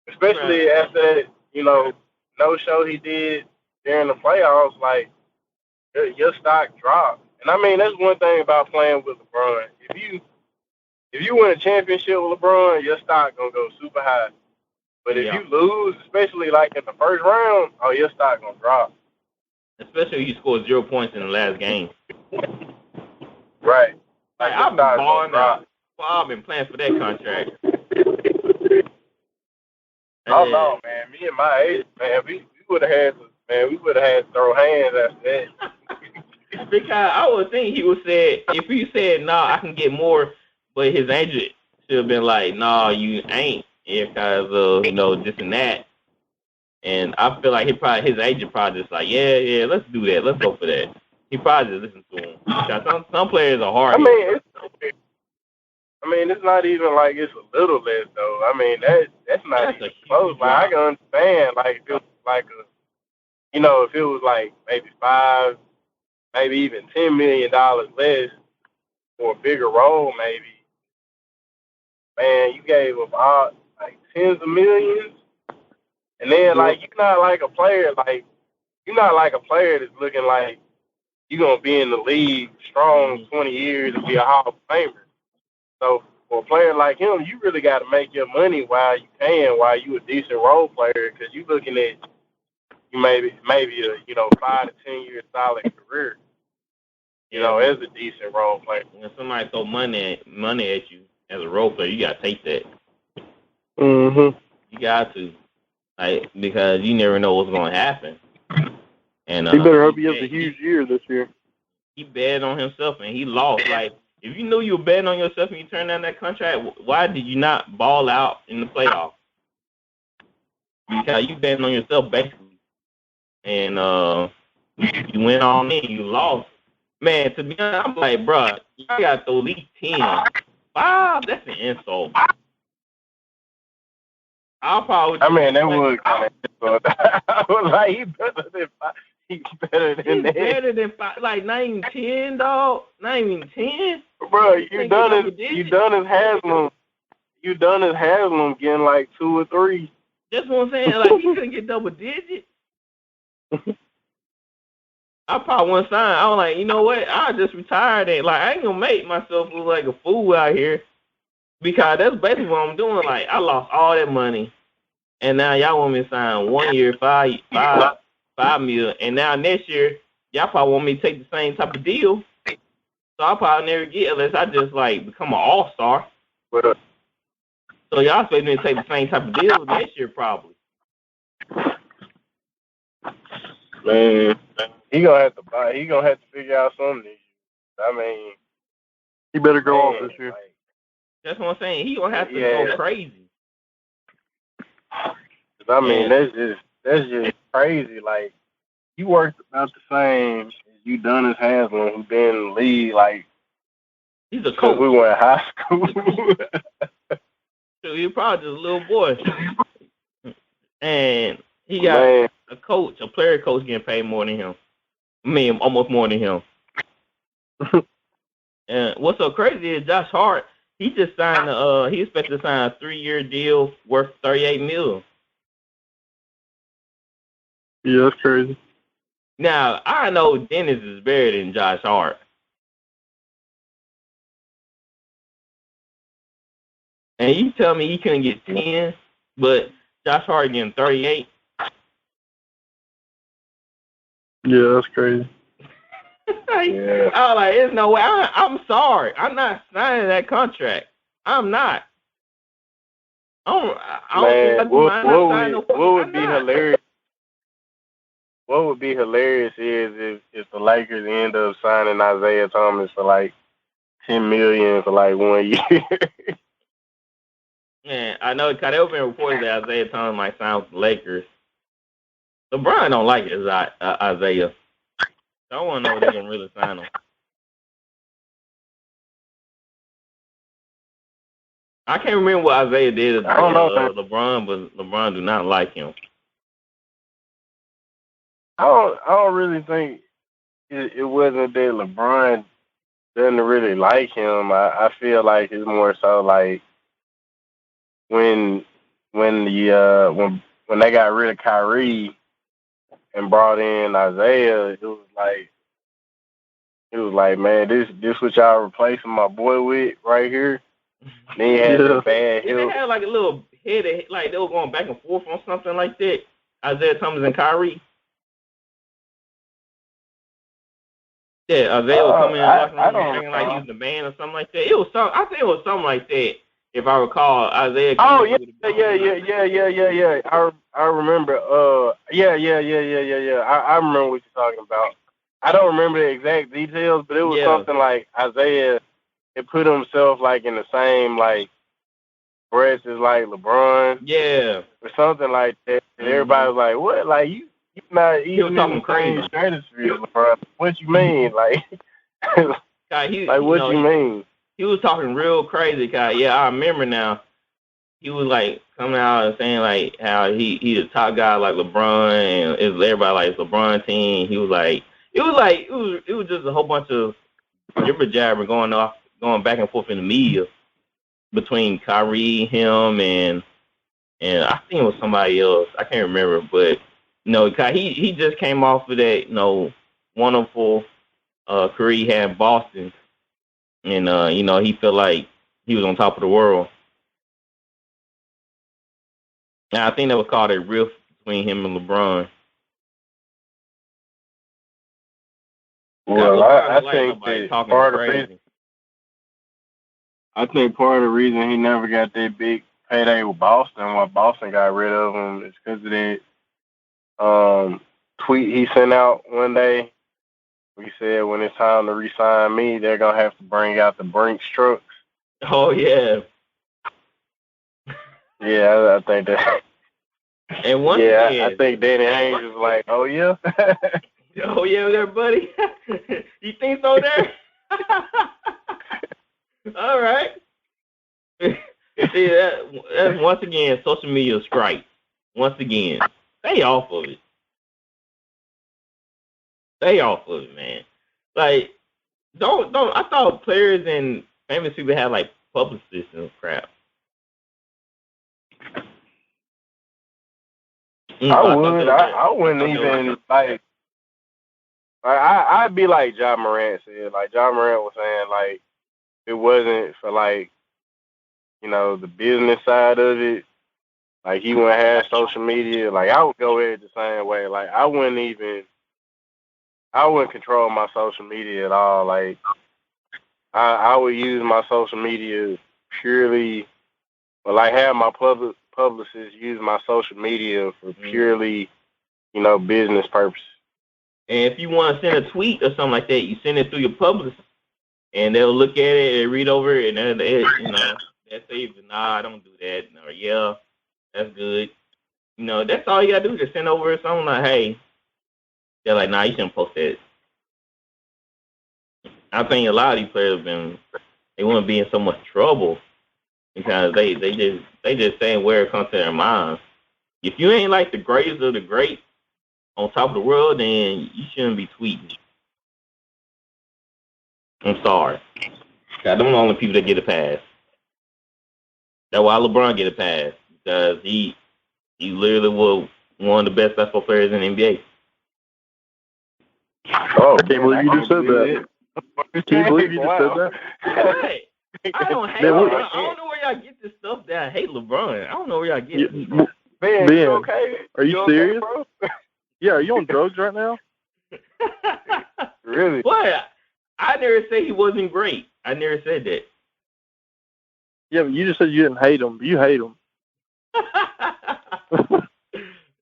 especially after that, you know, no show he did during the playoffs. Like your stock dropped, and I mean that's one thing about playing with LeBron. If you win a championship with LeBron, your stock gonna go super high. But if you lose, especially like in the first round, your stock gonna drop. Especially if you score 0 points in the last game. Right. Like, I've been balling out. Well, I've been playing for that contract. Oh no, man! Me and my agent, man, we would have had to throw hands after that. Because I would think he would say, if he said, "No, I can get more," but his agent should have been like, "No, you ain't," because of this and that. And I feel like his agent probably just like, yeah, let's do that, let's go for that. He probably just listened to him. Some players are hard. I mean, I mean, it's not even like it's a little less though. I mean, that's not That's a even huge close. Like I drop. can understand, like if it was like if it was like maybe $5, maybe even $10 million less for a bigger role, maybe. Man, you gave up all like tens of millions, and then like you're not like a player that's looking like you're gonna be in the league strong Mm-hmm. 20 years and be a Hall of Famer. So for a player like him, you really got to make your money while you can, while you a decent role player, because you looking at you maybe a 5 to 10 year solid career. Yeah, As a decent role player. when somebody throw money at you as a role player, you gotta take that. Mhm. You got to, like, because you never know what's gonna happen. And He better hope he has a huge year this year. he bet on himself and he lost. Like, if you knew you were betting on yourself and you turned down that contract, why did you not ball out in the playoffs? Because you betting on yourself basically, and you went on in, you lost. Man, to be honest, I'm like, bro, you got to throw at least 10. 5, that's an insult. I'll probably. I mean, that was kind of. I was like, he better than he's better than He's that. better than 5, like not even 10, dog. Not even 10. Bro, you done as Haslam. You done as Haslam getting like 2 or 3. That's what I'm saying. Like, he couldn't get double digit. I probably wouldn't sign. I was like, you know what? I'll just retire then. Like, I ain't gonna make myself look like a fool out here because that's basically what I'm doing. Like, I lost all that money, and now y'all want me to sign 1 year, $5 million, and now next year y'all probably want me to take the same type of deal. So I'll probably never get unless I just like become an all-star. So y'all expect me to take the same type of deal next year probably. Man, he gonna have to buy. He gonna have to figure out something this year. I mean, he better go off this year. Like, that's what I'm saying. He gonna have to go crazy. I mean, that's just crazy. Like, you worked about the same as you done as Haslam, who been in the league like he's a coach. We went to high school. So he's probably just a little boy, and he got a player coach getting paid more than him. I mean, almost more than him. And what's so crazy is Josh Hart. He just signed he expected to sign a 3-year deal worth $38 million. Yeah, that's crazy. Now I know Dennis is better than Josh Hart, and you tell me he couldn't get 10, but Josh Hart getting 38. Yeah, that's crazy. I was like, there's no way. I'm sorry. I'm not signing that contract. I'm not. What would be hilarious? What would be hilarious is if the Lakers end up signing Isaiah Thomas for like $10 million for like 1 year. Man, I know because they've been reported that Isaiah Thomas might sign with the Lakers. LeBron don't like it, Isaiah. So I want to know if they're gonna really sign him. I can't remember what Isaiah did to LeBron, but LeBron do not like him. I don't really think it wasn't that LeBron doesn't really like him. I feel like it's more so like when they got rid of Kyrie and brought in Isaiah, it was like, man, this what y'all replacing my boy with right here. And then he had that bad help. They had like a little head, like they were going back and forth on something like that. Isaiah Thomas and Kyrie. Yeah, Isaiah was coming in the locker room acting like he was the man or something like that. I think it was something like that. If I recall, Isaiah. Oh yeah. I remember. Yeah. I remember what you're talking about. I don't remember the exact details, but it was something like Isaiah had put himself like in the same like breath as like LeBron. Yeah. Or something like that. And everybody was like, "What? Like you not even in the same stratosphere, LeBron? What you mean? Like, like what you mean?" he was talking real crazy. Yeah, I remember now. He was like coming out and saying like how he the top guy like LeBron and everybody like LeBron team. He was like it was just a whole bunch of jibber jabber going back and forth in the media between Kyrie, him, and I think it was somebody else. I can't remember, but he just came off of that wonderful career he had in Boston, and he felt like he was on top of the world. And I think that was called a rift between him and LeBron. Well, I think that part of the reason he never got that big payday with Boston, why Boston got rid of him, is because of that tweet he sent out one day. He said, when it's time to re-sign me, they're going to have to bring out the Brinks trucks. Oh, yeah. Yeah, I think that. And once again, I think Danny Ainge was like, oh, yeah? Oh, yeah, there, buddy. You think so there? All right. See, that's once again social media strike. Once again, stay off of it. Stay off of it, man. Like, don't. I thought players and famous people had like publicists and crap. I wouldn't even like. I'd be like Ja Morant said. Like Ja Morant was saying, like it wasn't for like the business side of it. Like he wouldn't have social media. Like I would go at it the same way. Like I wouldn't control my social media at all. Like I would use my social media purely, like have my publicists use my social media for purely, business purposes. And if you want to send a tweet or something like that, you send it through your publicist, and they'll look at it and read over it, and they'll say, nah, I don't do that. Or yeah, that's good. That's all you gotta do. Just send over something like, hey. They're like, nah, you shouldn't post that. I think a lot of these players they wouldn't be in so much trouble because they just saying where it comes to their minds. If you ain't like the greatest of the great on top of the world, then you shouldn't be tweeting. I'm sorry. I'm the only people that get a pass. That's why LeBron get a pass, because he literally was one of the best basketball players in the NBA. Oh, I can't believe you just said that. Can you believe you just said that? Hey, I don't hate LeBron. I don't know where y'all get this stuff that I hate LeBron. I don't know where y'all get it. Ben, you okay? Are you serious? Okay, bro? Yeah, are you on drugs right now? Really? What? I never said he wasn't great. I never said that. Yeah, but you just said you didn't hate him. You hate him.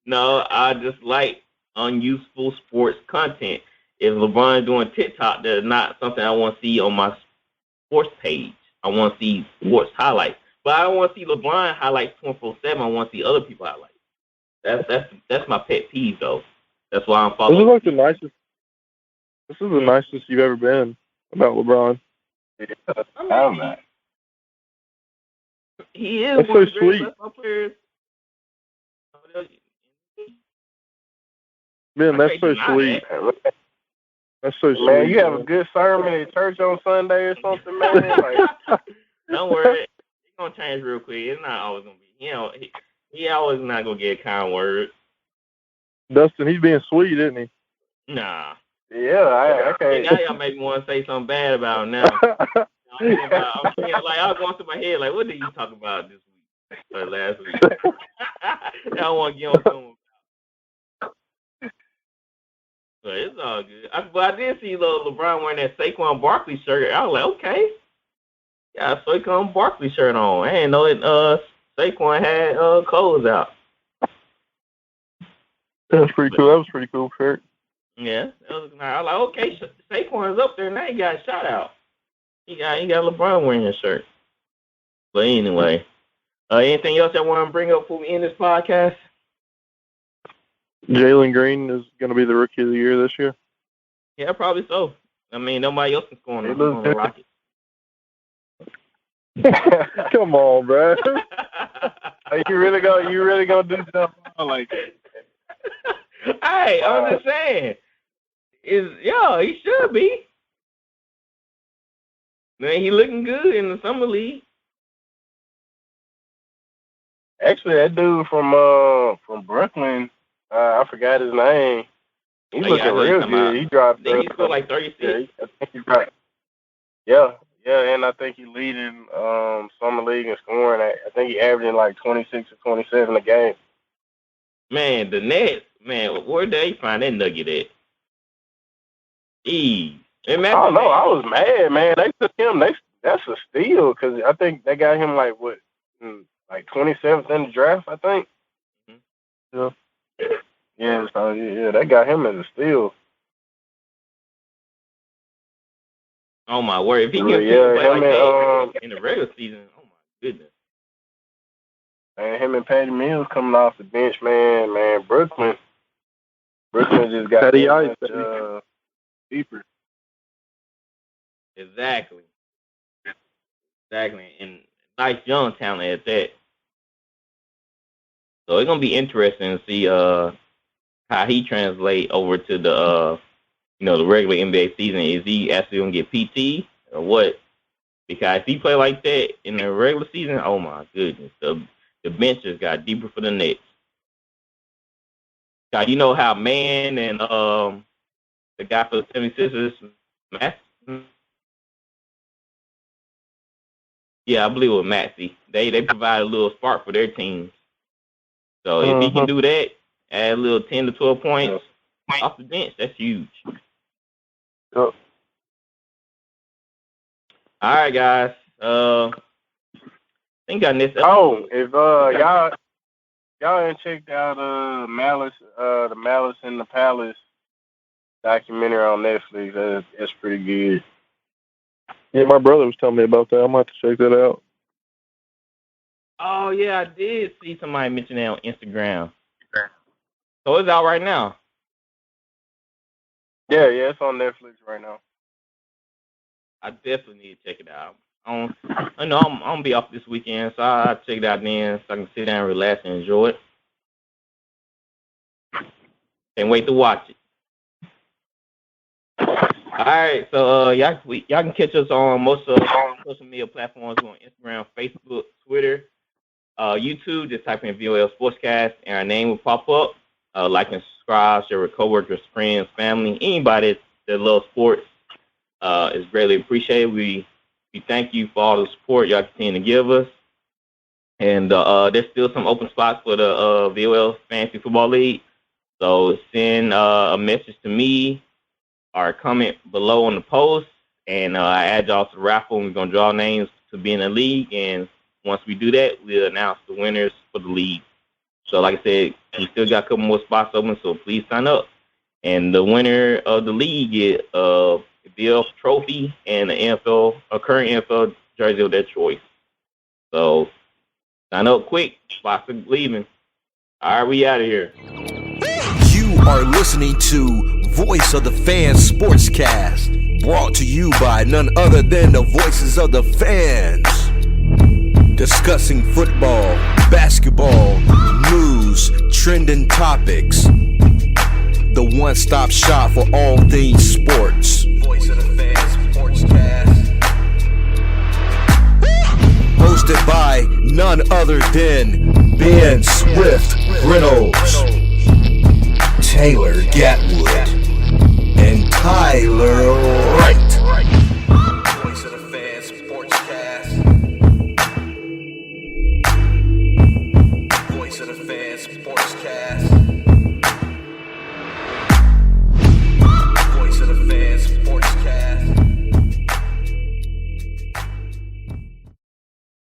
No, I just like unuseful sports content. If LeBron doing TikTok, that's not something I want to see on my sports page. I want to see sports highlights. But I don't want to see LeBron highlights 24/7. I want to see other people highlights. That's my pet peeve, though. That's why I'm following. This is the nicest you've ever been about LeBron. I mean, he is that's one of so the sweet. basketball players. Man, that's so sweet. That's so sweet. Man, you have a good sermon at church on Sunday or something, man. Like, don't worry, it's gonna change real quick. It's not always gonna be. He always not gonna get a kind word. Dustin, he's being sweet, isn't he? Nah. Yeah, okay. Now y'all make me want to say something bad about him now. I'm thinking, like, I was going through my head, like, what did you talk about this week or last week? I don't want to get on film. But it's all good. But I did see LeBron wearing that Saquon Barkley shirt. I was like, okay. Yeah, Saquon Barkley shirt on. I didn't know it. Saquon had clothes out. That's pretty cool. That was a pretty cool shirt. Yeah, I was like, okay, Saquon's up there now. He got a shout out. He got LeBron wearing his shirt. But anyway, anything else I want to bring up before we end this podcast? Jalen Green is going to be the rookie of the year this year. Yeah, probably so. I mean, nobody else is scoring on the Rockets. Come on, bro. You really gonna do stuff like that? Hey, I'm just saying. He should be. Man, he looking good in the summer league. Actually, that dude from Brooklyn, I forgot his name. He's looking real good. He dropped. He scored like 36. Yeah, I think he's right. Yeah, and I think he's leading summer league in scoring. I think he averaging like 26 or 27 a game. Man, the Nets, man, where did they find that nugget at? I don't know. I was mad, man. They took him. That's a steal because I think they got him like 27th in the draft. I think. Mm-hmm. Yeah. So they got him as a steal. Oh my word! If he can play like that in the regular season, oh my goodness. And him and Patty Mills coming off the bench, man. Brooklyn just got deeper. Exactly, and nice young talent at that. So it's gonna be interesting to see how he translate over to the the regular NBA season. Is he actually gonna get PT or what? Because if he play like that in the regular season, oh my goodness, the bench just got deeper for the Nets. God, you know how Man and the guy for the 76ers, I believe it was Maxey. They provide a little spark for their teams. So if he can do that, add a little 10 to 12 points off the bench, that's huge. Yep. All right, guys. I think I missed. If y'all ain't checked out the Malice in the Palace documentary on Netflix, that's pretty good. Yeah, my brother was telling me about that. I'm gonna have to check that out. Oh yeah, I did see somebody mention that on Instagram. So it's out right now. Yeah, it's on Netflix right now. I definitely need to check it out. I know I'm gonna be off this weekend, so I'll check it out then, so I can sit down and relax and enjoy it. Can't wait to watch it. All right, so y'all can catch us on most of social media platforms. We're on Instagram, Facebook, Twitter, YouTube. Just type in VOL Sportscast, and our name will pop up. Like and subscribe, share with coworkers, friends, family, anybody that loves sports. Is greatly appreciated. We thank you for all the support y'all continue to give us. And there's still some open spots for the VOL Fantasy Football League. So send a message to me or comment below on the post, and I add y'all to the raffle. And we're going to draw names to be in the league. And once we do that, we'll announce the winners for the league. So like I said, we still got a couple more spots open, so please sign up. And the winner of the league is VL trophy and a current NFL jersey of their choice. So sign up quick. Spots are leaving. All right, we out of here. You are listening to Voice of the Fans Sportscast, brought to you by none other than the voices of the fans. Discussing football, basketball, news, trending topics. The one-stop shop for all things sports. Voice of the Fans Sportscast. Hosted by none other than Ben Swift Reynolds, Taylor Gatwood, and Tyler Wright. Voice of the Fans Sportscast. Voice of the Fans Sportscast.